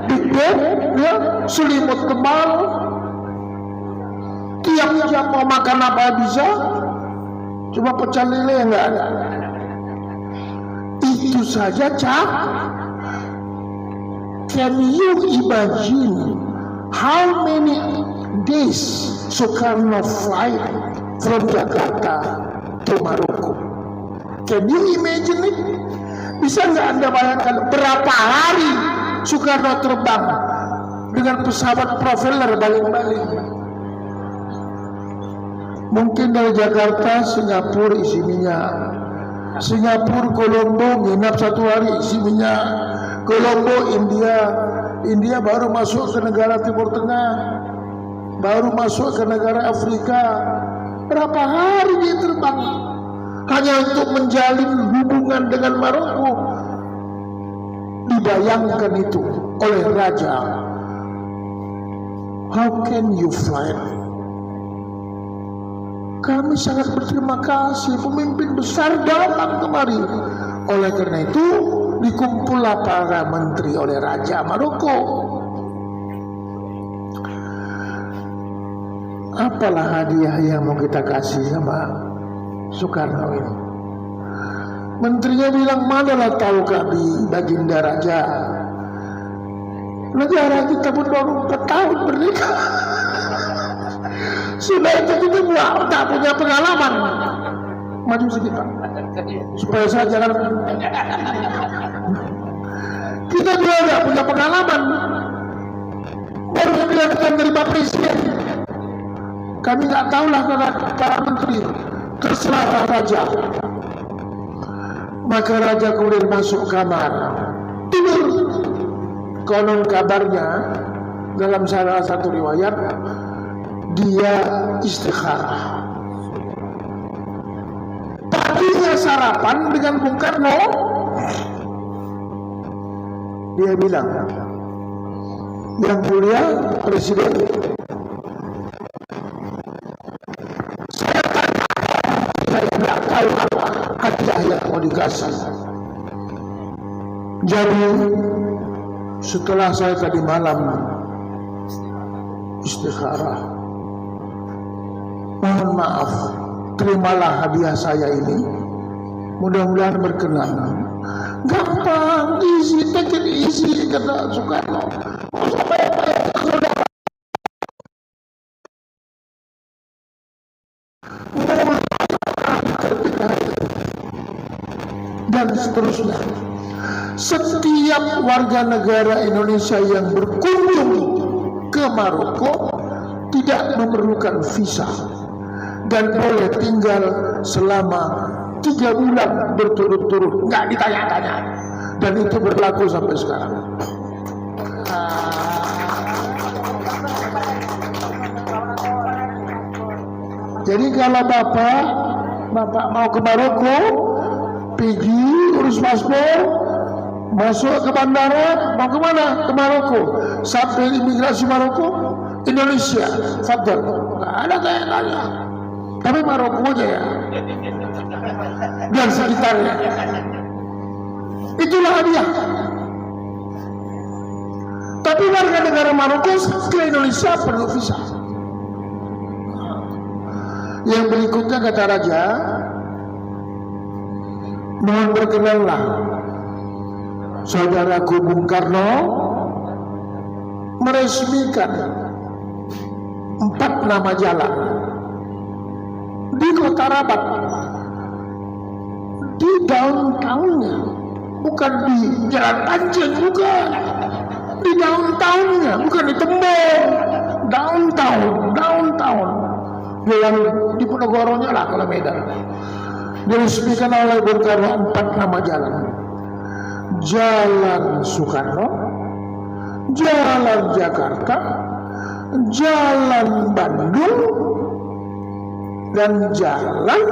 S4: Big bed, ya, selimut tebal, tiap jam mau makan apa bisa, cuma pecel lele nggak ada. Itu saja Cak. Can you imagine how many days Soekarno flight from Jakarta to Maroko? Can you imagine it? Bisa nggak Anda bayangkan berapa hari Soekarno terbang dengan pesawat propeller balik-balik? Mungkin dari Jakarta Singapura isi minyak, Singapura Kolombo nginap 1 hari isi minyak, Kolombo India baru masuk ke negara Timur Tengah, baru masuk ke negara Afrika. Berapa hari dia terbang hanya untuk menjalin hubungan dengan Maroko? Dibayangkan itu oleh raja. How can you fly? Kami sangat berterima kasih, pemimpin besar datang kemari. Oleh karena itu dikumpullah para menteri oleh Raja Maroko. Apalah hadiah yang mau kita kasih sama Soekarno ini? Menterinya bilang, manalah tahu kami Baginda Raja, negara kita pun baru 4 tahun merdeka. Sudah itu kita tak punya pengalaman. Maju sedikit Pak, supaya saya jangan. Kita juga tidak punya pengalaman. Baru dilakukan dari Pak Presiden. Kami nggak tahulah para menteri. Terserah raja. Maka raja kemudian masuk kamar, tidur. Konon kabarnya dalam salah satu riwayat dia istikharah. Paginya sarapan dengan Bung Karno. Dia bilang, yang mulia Presiden, saya tidak tahu apa hadiah yang mau dikasih. Jadi setelah saya tadi malam istikharah, mohon maaf, terimalah hadiah saya ini, mudah-mudahan berkenan. Gampang, easy, take it easy, kata Soekarno. Dan seterusnya. Setiap warga negara Indonesia yang berkunjung ke Maroko tidak memerlukan visa dan boleh tinggal selama 3 bulan berturut-turut, nggak ditanya-tanya, dan itu berlaku sampai sekarang. Jadi kalau bapak mau ke Maroko, pergi urus paspor, masuk ke bandara, mau kemana? Ke Maroko. Sampai imigrasi Maroko, Indonesia, fadl, nggak ada tanya-tanya. Tapi Maroko aja ya, dan sekitarnya. Itulah hadiah. Tapi warga negara Maroko ke Indonesia perlu visa. Yang berikutnya kata raja, mohon berkenanlah saudaraku Bung Karno meresmikan 4 nama jalan di Kota Rabat, di downtownnya, bukan di Jalan Tanjung, bukan di downtownnya, bukan di Tembong, downtown, jalan di Ponorogo lah kalau Medan. Diresmikan oleh Bung Karno 4 nama jalan: Jalan Soekarno, Jalan Jakarta, Jalan Bandung, dan Jalan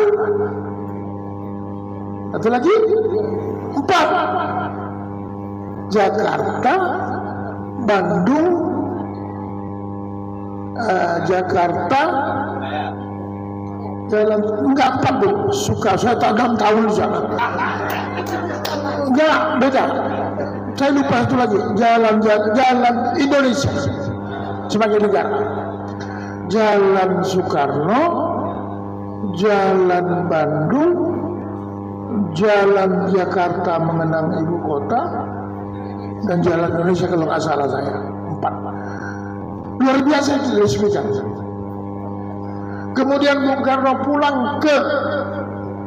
S4: satu lagi 4. Jakarta, Bandung, Jakarta, Jalan enggak 4 Bu, suka saya tak 6 tahun di sana. Enggak, beda. Saya lupa satu lagi, Jalan Indonesia sebagai negara. Jalan Soekarno, Jalan Bandung, Jalan Jakarta mengenang ibu kota, dan Jalan Indonesia kalau nggak salah saya 4. Luar biasa itu diresmikan. Kemudian Bung Karno pulang ke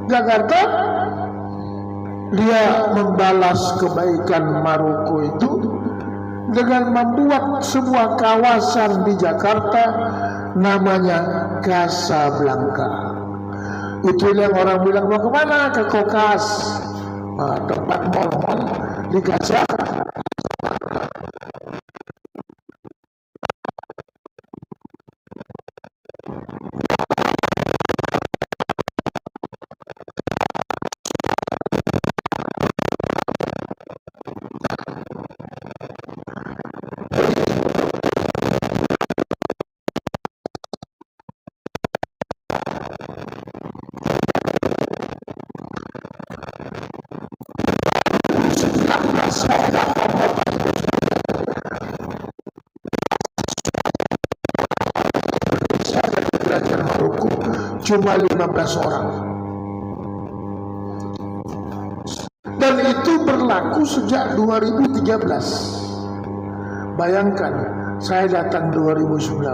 S4: Jakarta, dia membalas kebaikan Maroko itu dengan membuat sebuah kawasan di Jakarta namanya Casablanca. Itu yang orang bilang mau kemana? Ke Kokas, tempat mall-mall di Casablanca. Cuma 15 orang, dan itu berlaku sejak 2013. Bayangkan, saya datang 2019,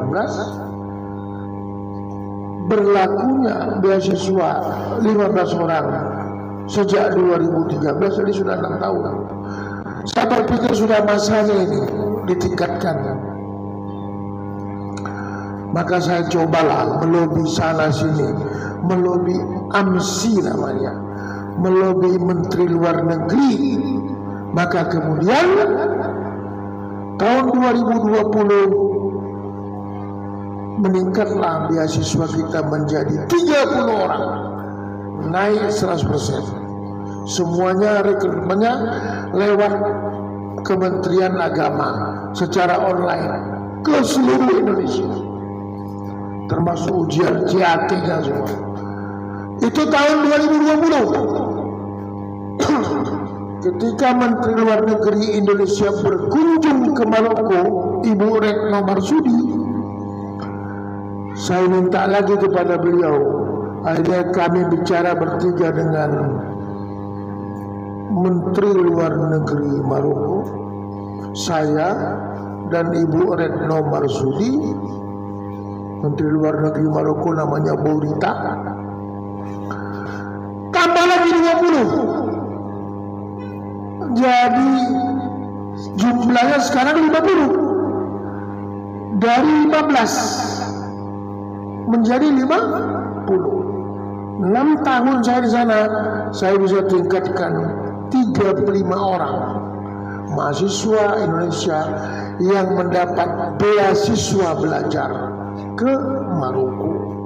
S4: berlakunya beasiswa 15 orang sejak 2013, jadi sudah 6 tahun. Saya berpikir sudah masanya ini ditingkatkan. Maka saya cobalah melobi sana sini, melobi AMSI namanya, melobi Menteri Luar Negeri. Maka kemudian tahun 2020 meningkatlah beasiswa kita menjadi 30 orang, naik 100%. Semuanya rekrutmennya lewat Kementerian Agama secara online ke seluruh Indonesia, termasuk ujian CAT-nya semua. Itu tahun 2020. Ketika Menteri Luar Negeri Indonesia berkunjung ke Maroko, Ibu Retno Marsudi, saya minta lagi kepada beliau. Akhirnya kami bicara bertiga dengan Menteri Luar Negeri Maroko, saya dan Ibu Retno Marsudi. Menteri Luar Negeri Maroko namanya Bourita. Tambah lagi 20. Jadi jumlahnya sekarang 50. Dari 15 menjadi 50. 6 tahun saya di sana, saya bisa tingkatkan 35 orang mahasiswa Indonesia yang mendapat beasiswa belajar ke Maroko.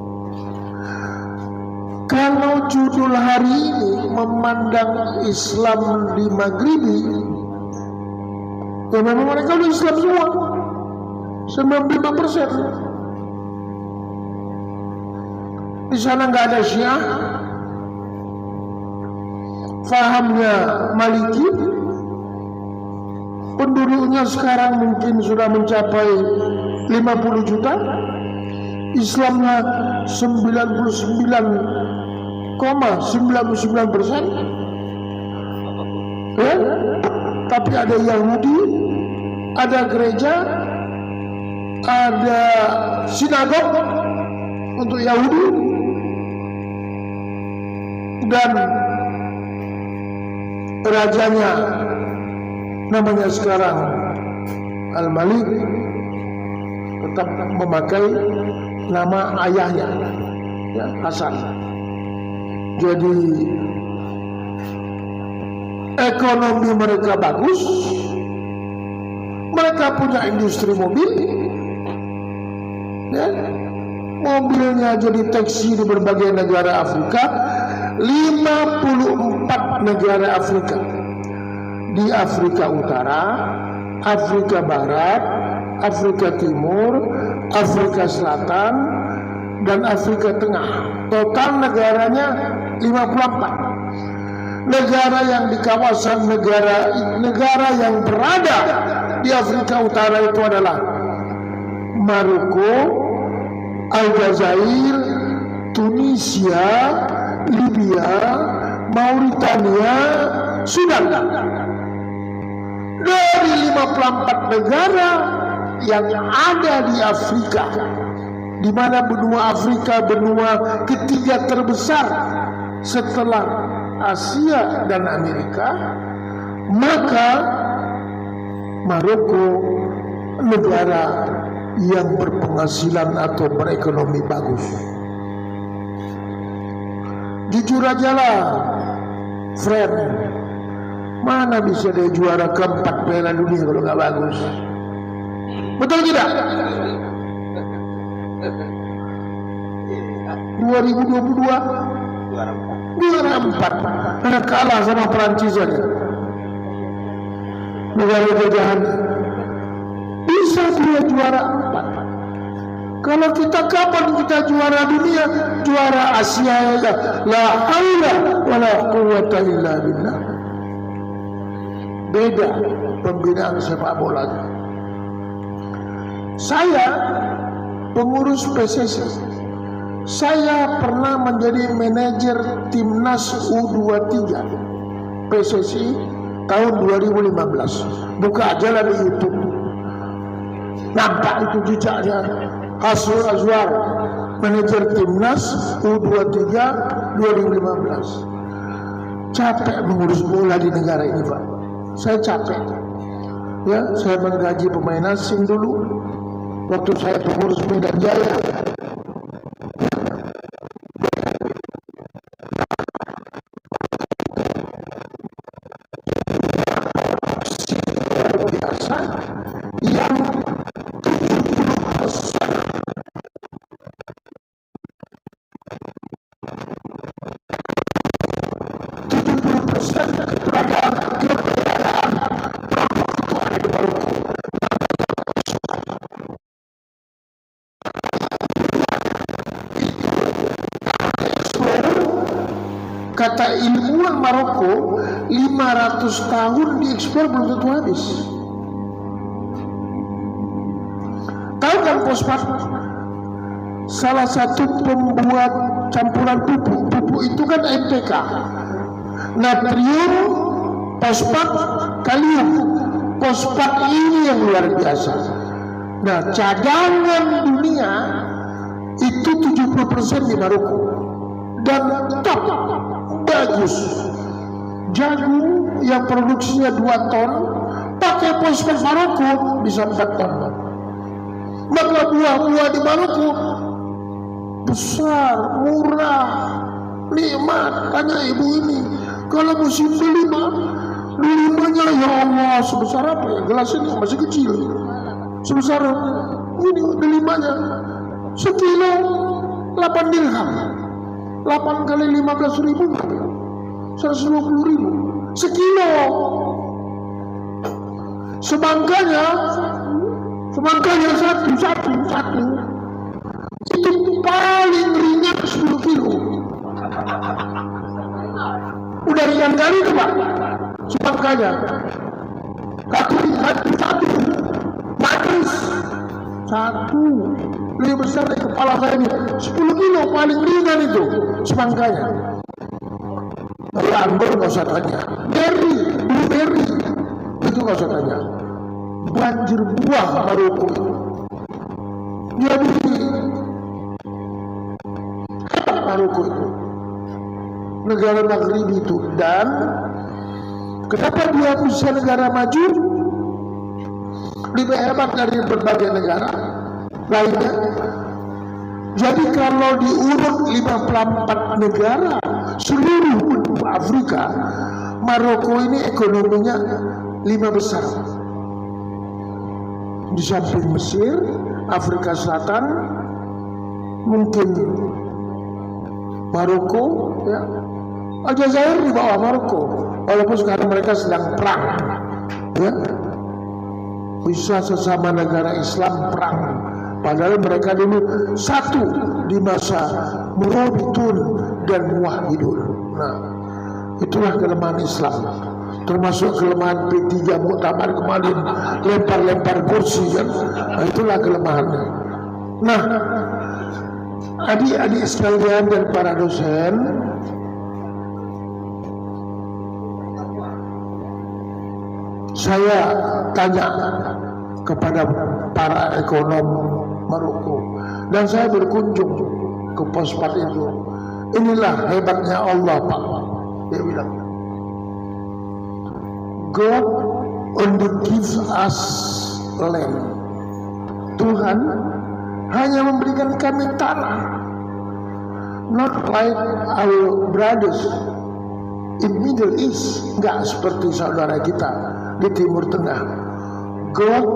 S4: Kalau judul hari ini memandang Islam di Maghribi, ya memang mereka udah Islam semua, 95%. Di sana nggak ada Syiah, fahamnya Maliki. Penduduknya sekarang mungkin sudah mencapai 50 juta. Islamnya 99,99%. Ya? Tapi ada Yahudi, ada gereja, ada sinagog untuk Yahudi, dan rajanya namanya sekarang Al-Malik tetap memakai nama ayahnya, ya, Hasan. Jadi ekonomi mereka bagus, Mereka punya industri mobil, ya. Mobilnya jadi taksi di berbagai negara Afrika. 54 negara Afrika, di Afrika Utara, Afrika Barat, Afrika Timur, Afrika Selatan, dan Afrika Tengah. Total negaranya 54. Negara yang di kawasan negara yang berada di Afrika Utara itu adalah Maroko, Aljazair, Tunisia, Libya, Mauritania, Sudan. Dari 54 negara yang ada di Afrika, di mana benua Afrika benua ketiga terbesar setelah Asia dan Amerika, maka Maroko negara yang berpenghasilan atau berekonomi bagus. Jujur aja lah, friend, mana bisa dia juara keempat Piala Dunia kalau nggak bagus? Betul tidak? 2022 juara 4, karena kalah sama Perancis aja, negara jajahan. Bisa dia juara 4. Kalau kita kapan kita juara dunia, juara Asia ya, la haula wala quwwata illa billah. Beda pembinaan sepak bola. Saya pengurus PSSI. Saya pernah menjadi manajer timnas U23 PSSI tahun 2015. Buka aja lah di YouTube. Nampak itu jejaknya. Hasrul Azwar, manajer timnas U23 2015. Capek mengurus bola di negara ini, Pak. Saya capek. Ya, saya menggaji pemain asing dulu. Waktu saya pengurus Medan Jaya. Biasa yang 70% keberadaan kekayaan itu ada di Maroko. Kata ilmuwan Maroko, 500 tahun diekspor belum tentu habis. Tahu kan fosfat? Salah satu pembuat campuran pupuk. Pupuk itu kan NPK, natrium, fosfat, kalium. Fosfat ini yang luar biasa. Nah, cadangan dunia itu 70% di Maroko. Dan top, bagus. Jagung yang produksinya 2 ton, pakai fosfat Maroko bisa 4 ton. Maka buah-buah di Maroko besar, murah, nikmat. Tanya ibu ini, kalau musim delimanya ya Allah sebesar apa ya? Gelas ini masih kecil, sebesar ini delimanya sekilo 8 dirham, 8 kali 15.000, 120.000 sekilo. Semangkanya satu itu paling ringan 10 kilo. Udah ringan kali itu Pak semangkanya. Satu manis, satu lebih besar dari kepala saya ini, 10 kilo paling ringan itu semangkanya. Kalau anggur nggak usah tanya, blueberry itu nggak usah tanya. Banjir buah Maroko itu. Jadi Maroko itu negara Maghribi itu. Dan kenapa dia bisa negara maju lebih hebat dari berbagai negara lainnya? Jadi kalau diurut 54 negara seluruh benua Afrika, Maroko ini ekonominya 5 besar. di samping Mesir, Afrika Selatan, mungkin Maroko, ya. Aljazair di bawah Maroko, walaupun sekarang mereka sedang perang, ya. Bisa sesama negara Islam perang, padahal mereka dulu satu di masa Murabitun dan Muwahhidun. Nah, itulah kelemahan Islam, termasuk kelemahan P3 Muktamar kemarin, lempar-lempar kursi kan. Nah, itulah kelemahannya. Nah, adik-adik sekalian dan para dosen, saya tanya kepada para ekonom Maroko, dan saya berkunjung ke Pospat itu. Inilah hebatnya Allah, Pak. Dia bilang, God only gives us land. Tuhan hanya memberikan kami tanah. Not like our brothers in Middle East. Enggak seperti saudara kita di Timur Tengah. God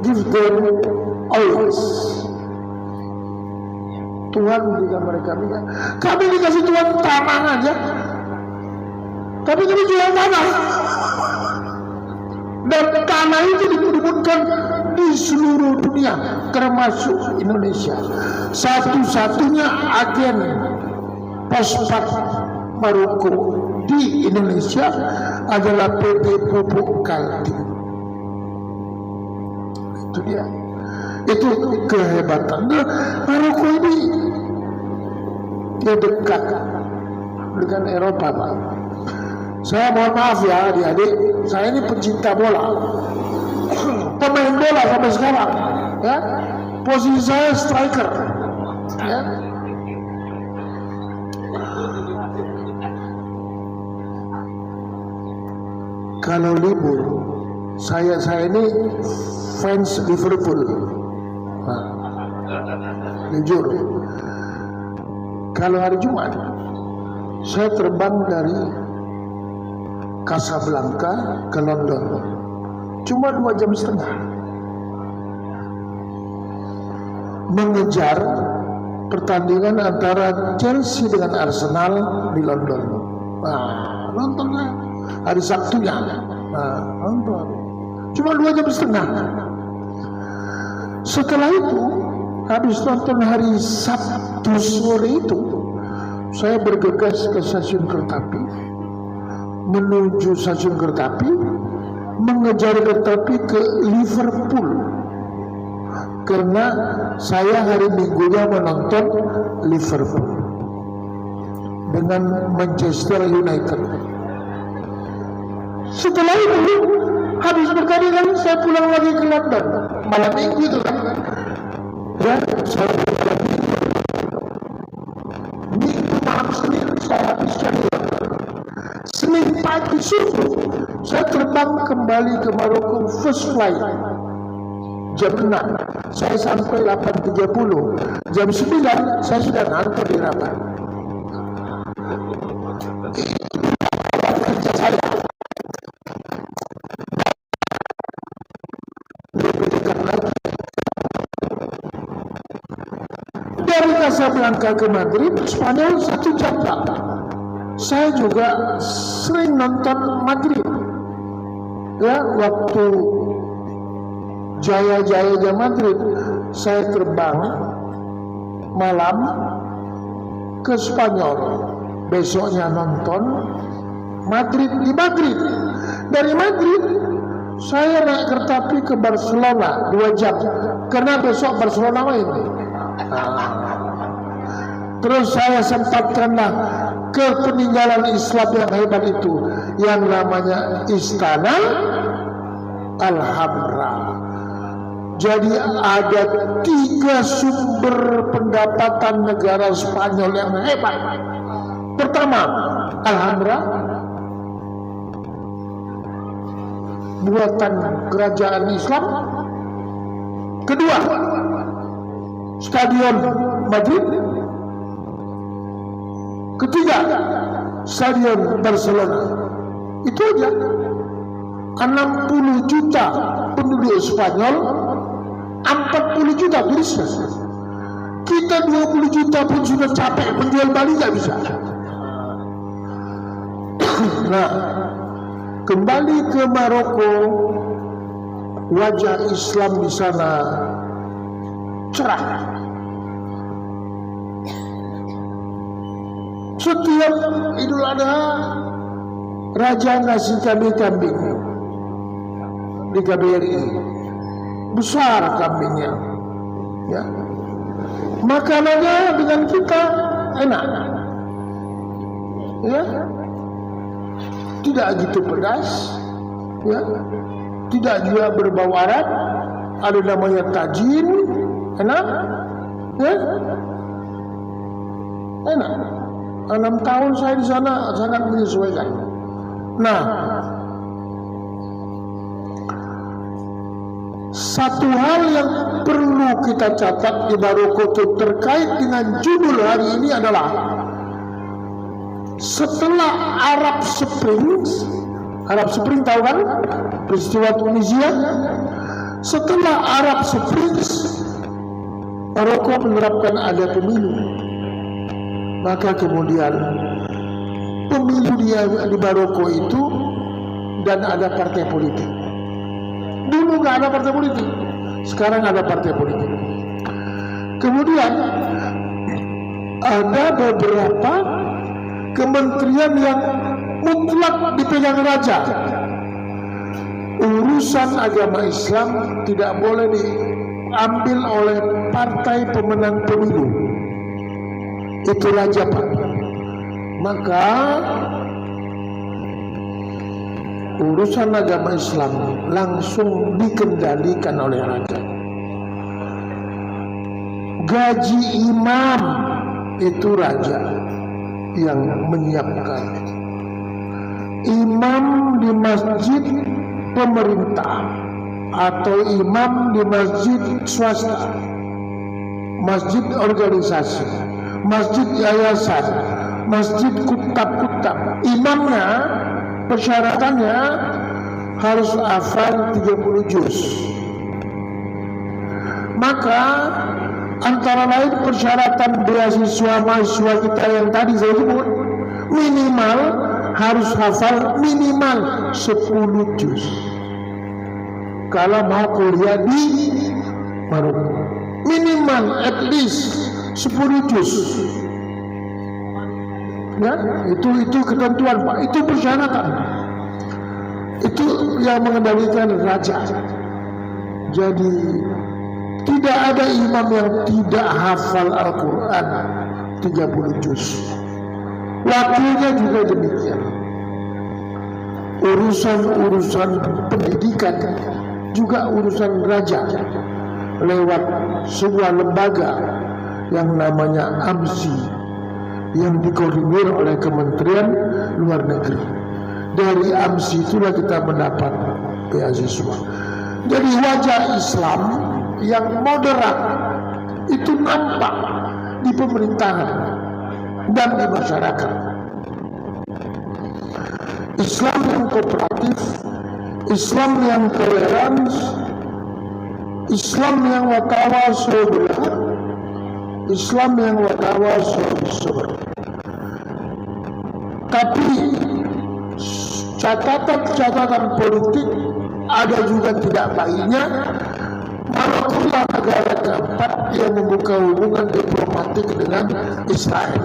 S4: gives them always. Tuhan memberikan mereka minyak. Kami dikasih Tuhan tanah aja, tapi kami jual tanah. Dan tanah itu dibutuhkan di seluruh dunia, termasuk Indonesia. Satu-satunya agen Pospat Maroko di Indonesia adalah PT Pupuk Kaltim. Itu dia. Itu kehebatan. Nah, Maroko ini dia dekat dengan Eropa, Pak. Saya mohon maaf ya adik-adik, saya ini pencinta bola, pemain bola sampai sekarang, ya. Posisi saya striker, ya. Kalau libur, saya ini fans Liverpool. Nah, jujur, kalau hari Jumat saya terbang dari Casablanca ke London, cuma 2 jam setengah, mengejar pertandingan antara Chelsea dengan Arsenal di London. Nah, nontonlah hari Sabtunya. Nah, nonton cuma 2 jam setengah. Setelah itu, habis nonton hari Sabtu sore itu, saya bergegas ke stasiun kereta api, menuju stasiun kereta api, mengejar kereta api ke Liverpool, karena saya hari Minggunya menonton Liverpool dengan Manchester United. Setelah itu, habis bertandingan saya pulang lagi ke London, malam Minggu itu kan. Dan saya pulang Minggu malam Senin saya habiskan di London. Senin pagi subuh saya terbang kembali ke Maroko, first flight jam 6, saya sampai 8.30, jam 9 saya sudah ngantor di Rabat. Kerja saya dari Casablanca ke Madrid, Spanyol 1 jam. Saya juga sering nonton Madrid, ya, waktu jaya-jayanya Madrid. Saya terbang malam ke Spanyol, besoknya nonton Madrid di Madrid. Dari Madrid saya naik kereta api ke Barcelona 2 jam, karena besok Barcelona main. Terus saya sempatkanlah ke peninggalan Islam yang hebat itu, yang namanya Istana Alhambra. Jadi ada 3 sumber pendapatan negara Spanyol yang hebat. Pertama, Alhambra, buatan kerajaan Islam. Kedua, Stadion Madrid. Ketiga, Stadion Barcelona. Itu aja. 60 juta penduduk Spanyol 40 juta tulisnya. Kita 20 juta pun sudah capek menjual Bali, nggak bisa. Nah, kembali ke Maroko, wajah Islam di sana cerah. Setiap Idul Adha, raja ngasih kami kambing di KBRI, besar kambingnya, ya. Makanannya dengan kita enak, ya, tidak gitu pedas, ya, tidak juga berbau Arab, ada namanya tajin, enak, ya, enak. 6 tahun saya di sana sangat menyesuaikan. Nah, satu hal yang perlu kita catat di Maroko terkait dengan judul hari ini adalah setelah Arab Spring tahu kan peristiwa Tunisia, setelah Arab Spring Maroko menerapkan ada pemilu. Maka kemudian pemilu di Maroko itu dan ada partai politik. Dulu nggak ada partai politik, sekarang ada partai politik. Kemudian ada beberapa kementerian yang mutlak dipegang raja. Urusan agama Islam tidak boleh diambil oleh partai pemenang pemilu. Itu raja, Pak. Maka urusan agama Islam langsung dikendalikan oleh raja. Gaji imam itu raja yang menyiapkan. Imam di masjid pemerintah atau imam di masjid swasta, masjid organisasi, masjid yayasan, masjid kutab-kutab, imamnya persyaratannya harus hafal 30 juz. Maka antara lain persyaratan beasiswa mahasiswa kita yang tadi saya sebut, minimal harus hafal minimal 10 juz kalau mau kuliah di Maroko. Minimal at least 10 juz. Ya, itu ketentuan, Pak. Itu persyaratan. Itu yang mengendalikan raja. Jadi tidak ada imam yang tidak hafal Al-Quran 30 juz. Wakilnya juga demikian. Urusan pendidikan juga urusan raja lewat sebuah lembaga yang namanya AMSI yang dikoordinir oleh Kementerian Luar Negeri. Dari AMSI itulah kita mendapat beasiswa. Jadi wajah Islam yang moderat itu nampak di pemerintahan dan di masyarakat. Islam yang kooperatif, Islam yang toleransi, Islam yang watawasau bilhaq, Islam yang watawasau bis-sabr. Tapi catatan politik ada juga tidak baiknya. Marokolah negara keempat yang membuka hubungan diplomatik dengan Israel.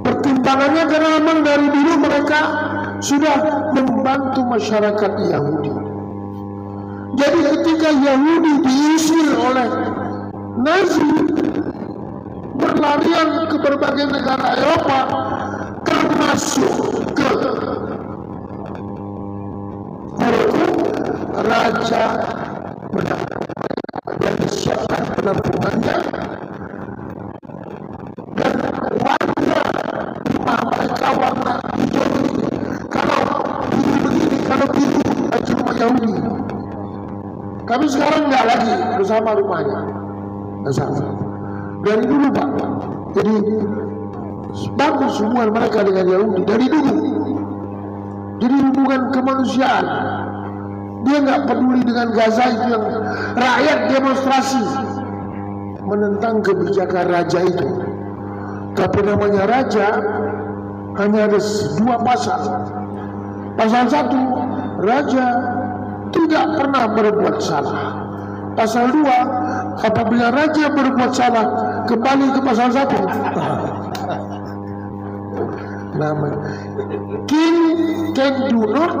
S4: Pertimbangannya karena memang dari dulu mereka sudah membantu masyarakat Yahudi. Jadi ketika Yahudi diusir oleh Nazi, berlarian ke berbagai negara Eropa, termasuk ke Maroko, raja dan disiapkan penampungannya dan warna rumah mereka warna hijau ini. Kalau biru begini, kalau biru baju rumah Yahudi. Kami sekarang nggak lagi bersama rumahnya, bersama. Dari dulu, Pak. Jadi bagus hubungan mereka dengan Yahudi dari dulu. Jadi hubungan kemanusiaan. Dia nggak peduli dengan Gaza itu yang rakyat demonstrasi menentang kebijakan raja itu. Tapi namanya raja hanya ada 2 pasal. Pasal 1, raja tidak pernah berbuat salah. Pasal 2, apabila raja berbuat salah, kembali ke pasal 1. Namanya King can do not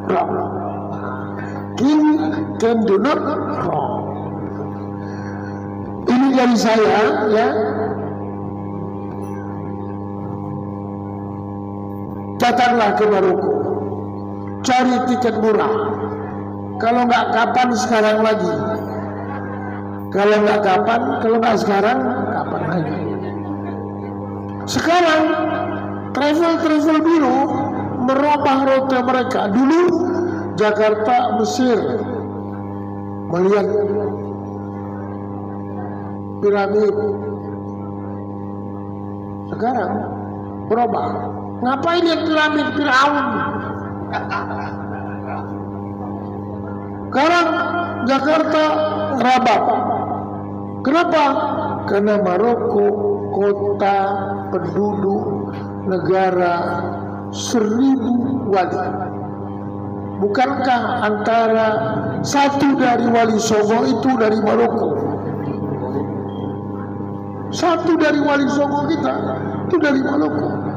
S4: wrong. King can do not wrong. Ini dari saya, ya. Datanglah ke Maroko, cari tiket murah. Kalau nggak kapan, sekarang lagi. Kalau nggak kapan, kalau nggak sekarang, kapan lagi. Sekarang travel biro merubah rute mereka. Dulu Jakarta, Mesir, melihat piramid. Sekarang berubah. Ngapain lihat piramid Firaun? Sekarang Jakarta, Rabat. Kenapa? Karena Maroko kota penduduk negara 1000 wali. Bukankah antara satu dari Wali Songo itu dari Maroko? Satu dari Wali Songo kita itu dari Maroko.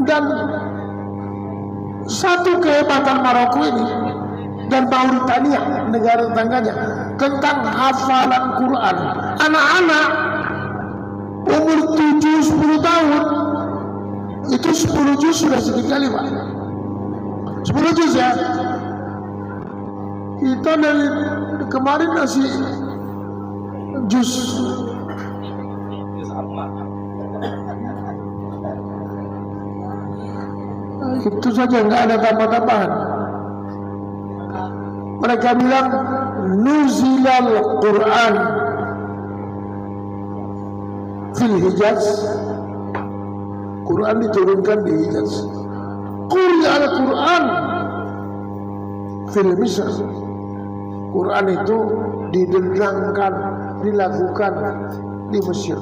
S4: Dan satu kehebatan Maroko ini dan Mauritania, negara tetangganya, tentang hafalan Quran. Anak-anak umur 7-10 tahun itu 10 juz sudah sedikit kali, Pak. 10 juz ya. Kita dari kemarin masih juz itu saja, nggak ada tambah-tambahan. Mereka bilang nuzilal Quran fil Hijaz. Quran diturunkan di Hijaz. Qur'an Quran fil Misr. Quran itu didendangkan, dilakukan di Mesir.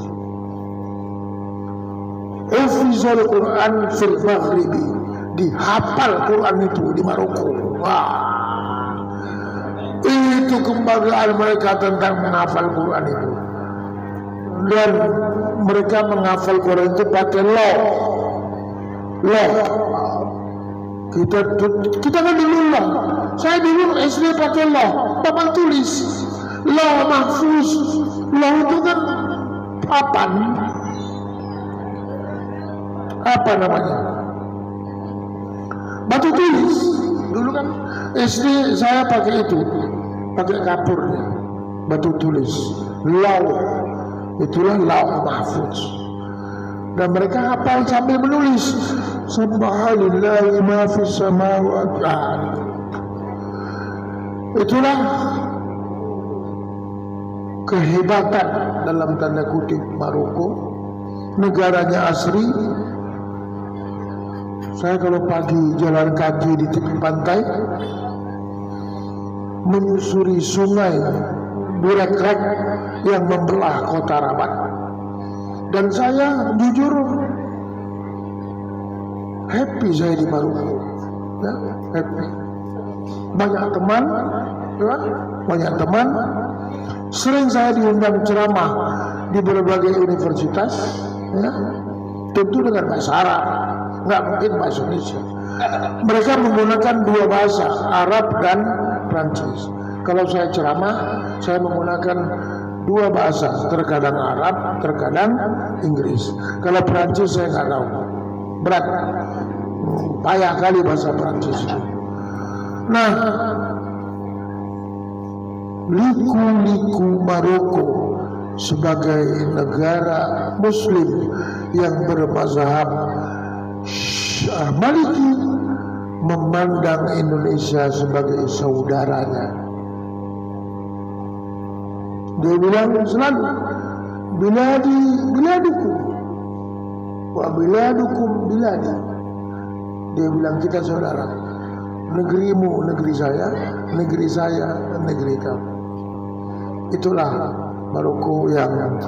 S4: Hufizul Quran fil Maghribi. Dihafal Quran itu di Maroko. Wah, itu kebanggaan mereka tentang menghafal Quran itu. Dan mereka menghafal Quran itu pakai law. Kita kan dulu law. Saya dulu SD pakai law, papan tulis. Law mahfuz. Law itu kan papan. Apa namanya? Batu tulis. Dulu kan SD saya pakai itu, pakai kapurnya, batu tulis, law. Itulah law mahfuz. Dan mereka hafal sambil menulis. Subhanallahi ma fis samawati. Itulah kehebatan dalam tanda kutip Maroko. Negaranya asri. Saya kalau pagi jalan kaki di tepi pantai, menyusuri sungai Burekrek yang membelah kota Rabat, dan saya jujur happy saya di Maroko, ya, happy. Banyak teman, ya, banyak teman. Sering saya diundang ceramah di berbagai universitas, ya, tentu dengan bahasa Arab. Nggak mungkin bahasa Indonesia. Mereka menggunakan 2 bahasa, Arab dan Prancis. Kalau saya ceramah, saya menggunakan 2 bahasa, terkadang Arab, terkadang Inggris. Kalau Prancis saya nggak tahu, berat, payah kali bahasa Prancis. Nah, liku-liku Maroko sebagai negara Muslim yang bermazhab Maliki memandang Indonesia sebagai saudaranya. Dia bilang selalu, biladi biladukum, wa biladukum biladi. Dia bilang kita saudara, negerimu negeri saya negeri kamu. Itulah Maroko yang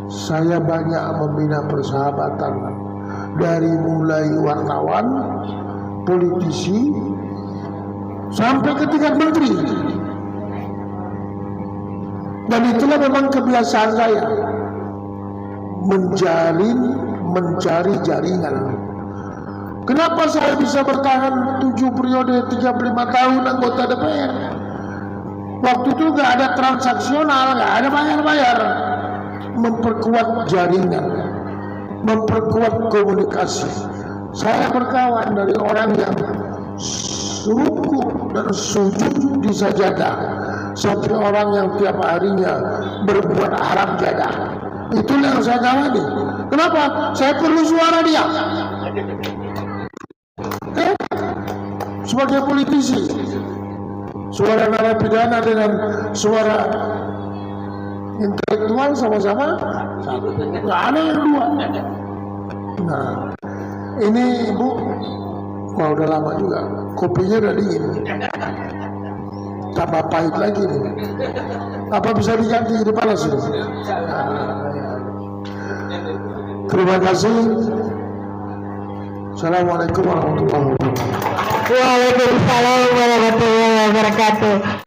S4: saya banyak membina persahabatan dari mulai wartawan, politisi, sampai ke tingkat menteri. Dan itulah memang kebiasaan saya, mencari jaringan. Kenapa saya bisa bertahan 7 periode 35 tahun anggota DPR? Waktu itu gak ada transaksional, gak ada bayar-bayar. Memperkuat jaringan, memperkuat komunikasi. Saya berkawan dari orang yang rukuk dan sujud di sajadah, sampai orang yang tiap harinya berbuat haram jadah. Itulah yang saya kawani. Kenapa? Saya perlu suara dia. Sebagai politisi, suara narapidana dengan suara intelektual sama-sama satu. Nggak ada yang dua. Nah, ini Ibu, wah udah lama juga, kopinya udah dingin, tambah pahit lagi nih. Apa bisa diganti jadi panas ini? Terima kasih. Assalamualaikum warahmatullahi wabarakatuh.
S3: Waalaikumsalam warahmatullahi wabarakatuh.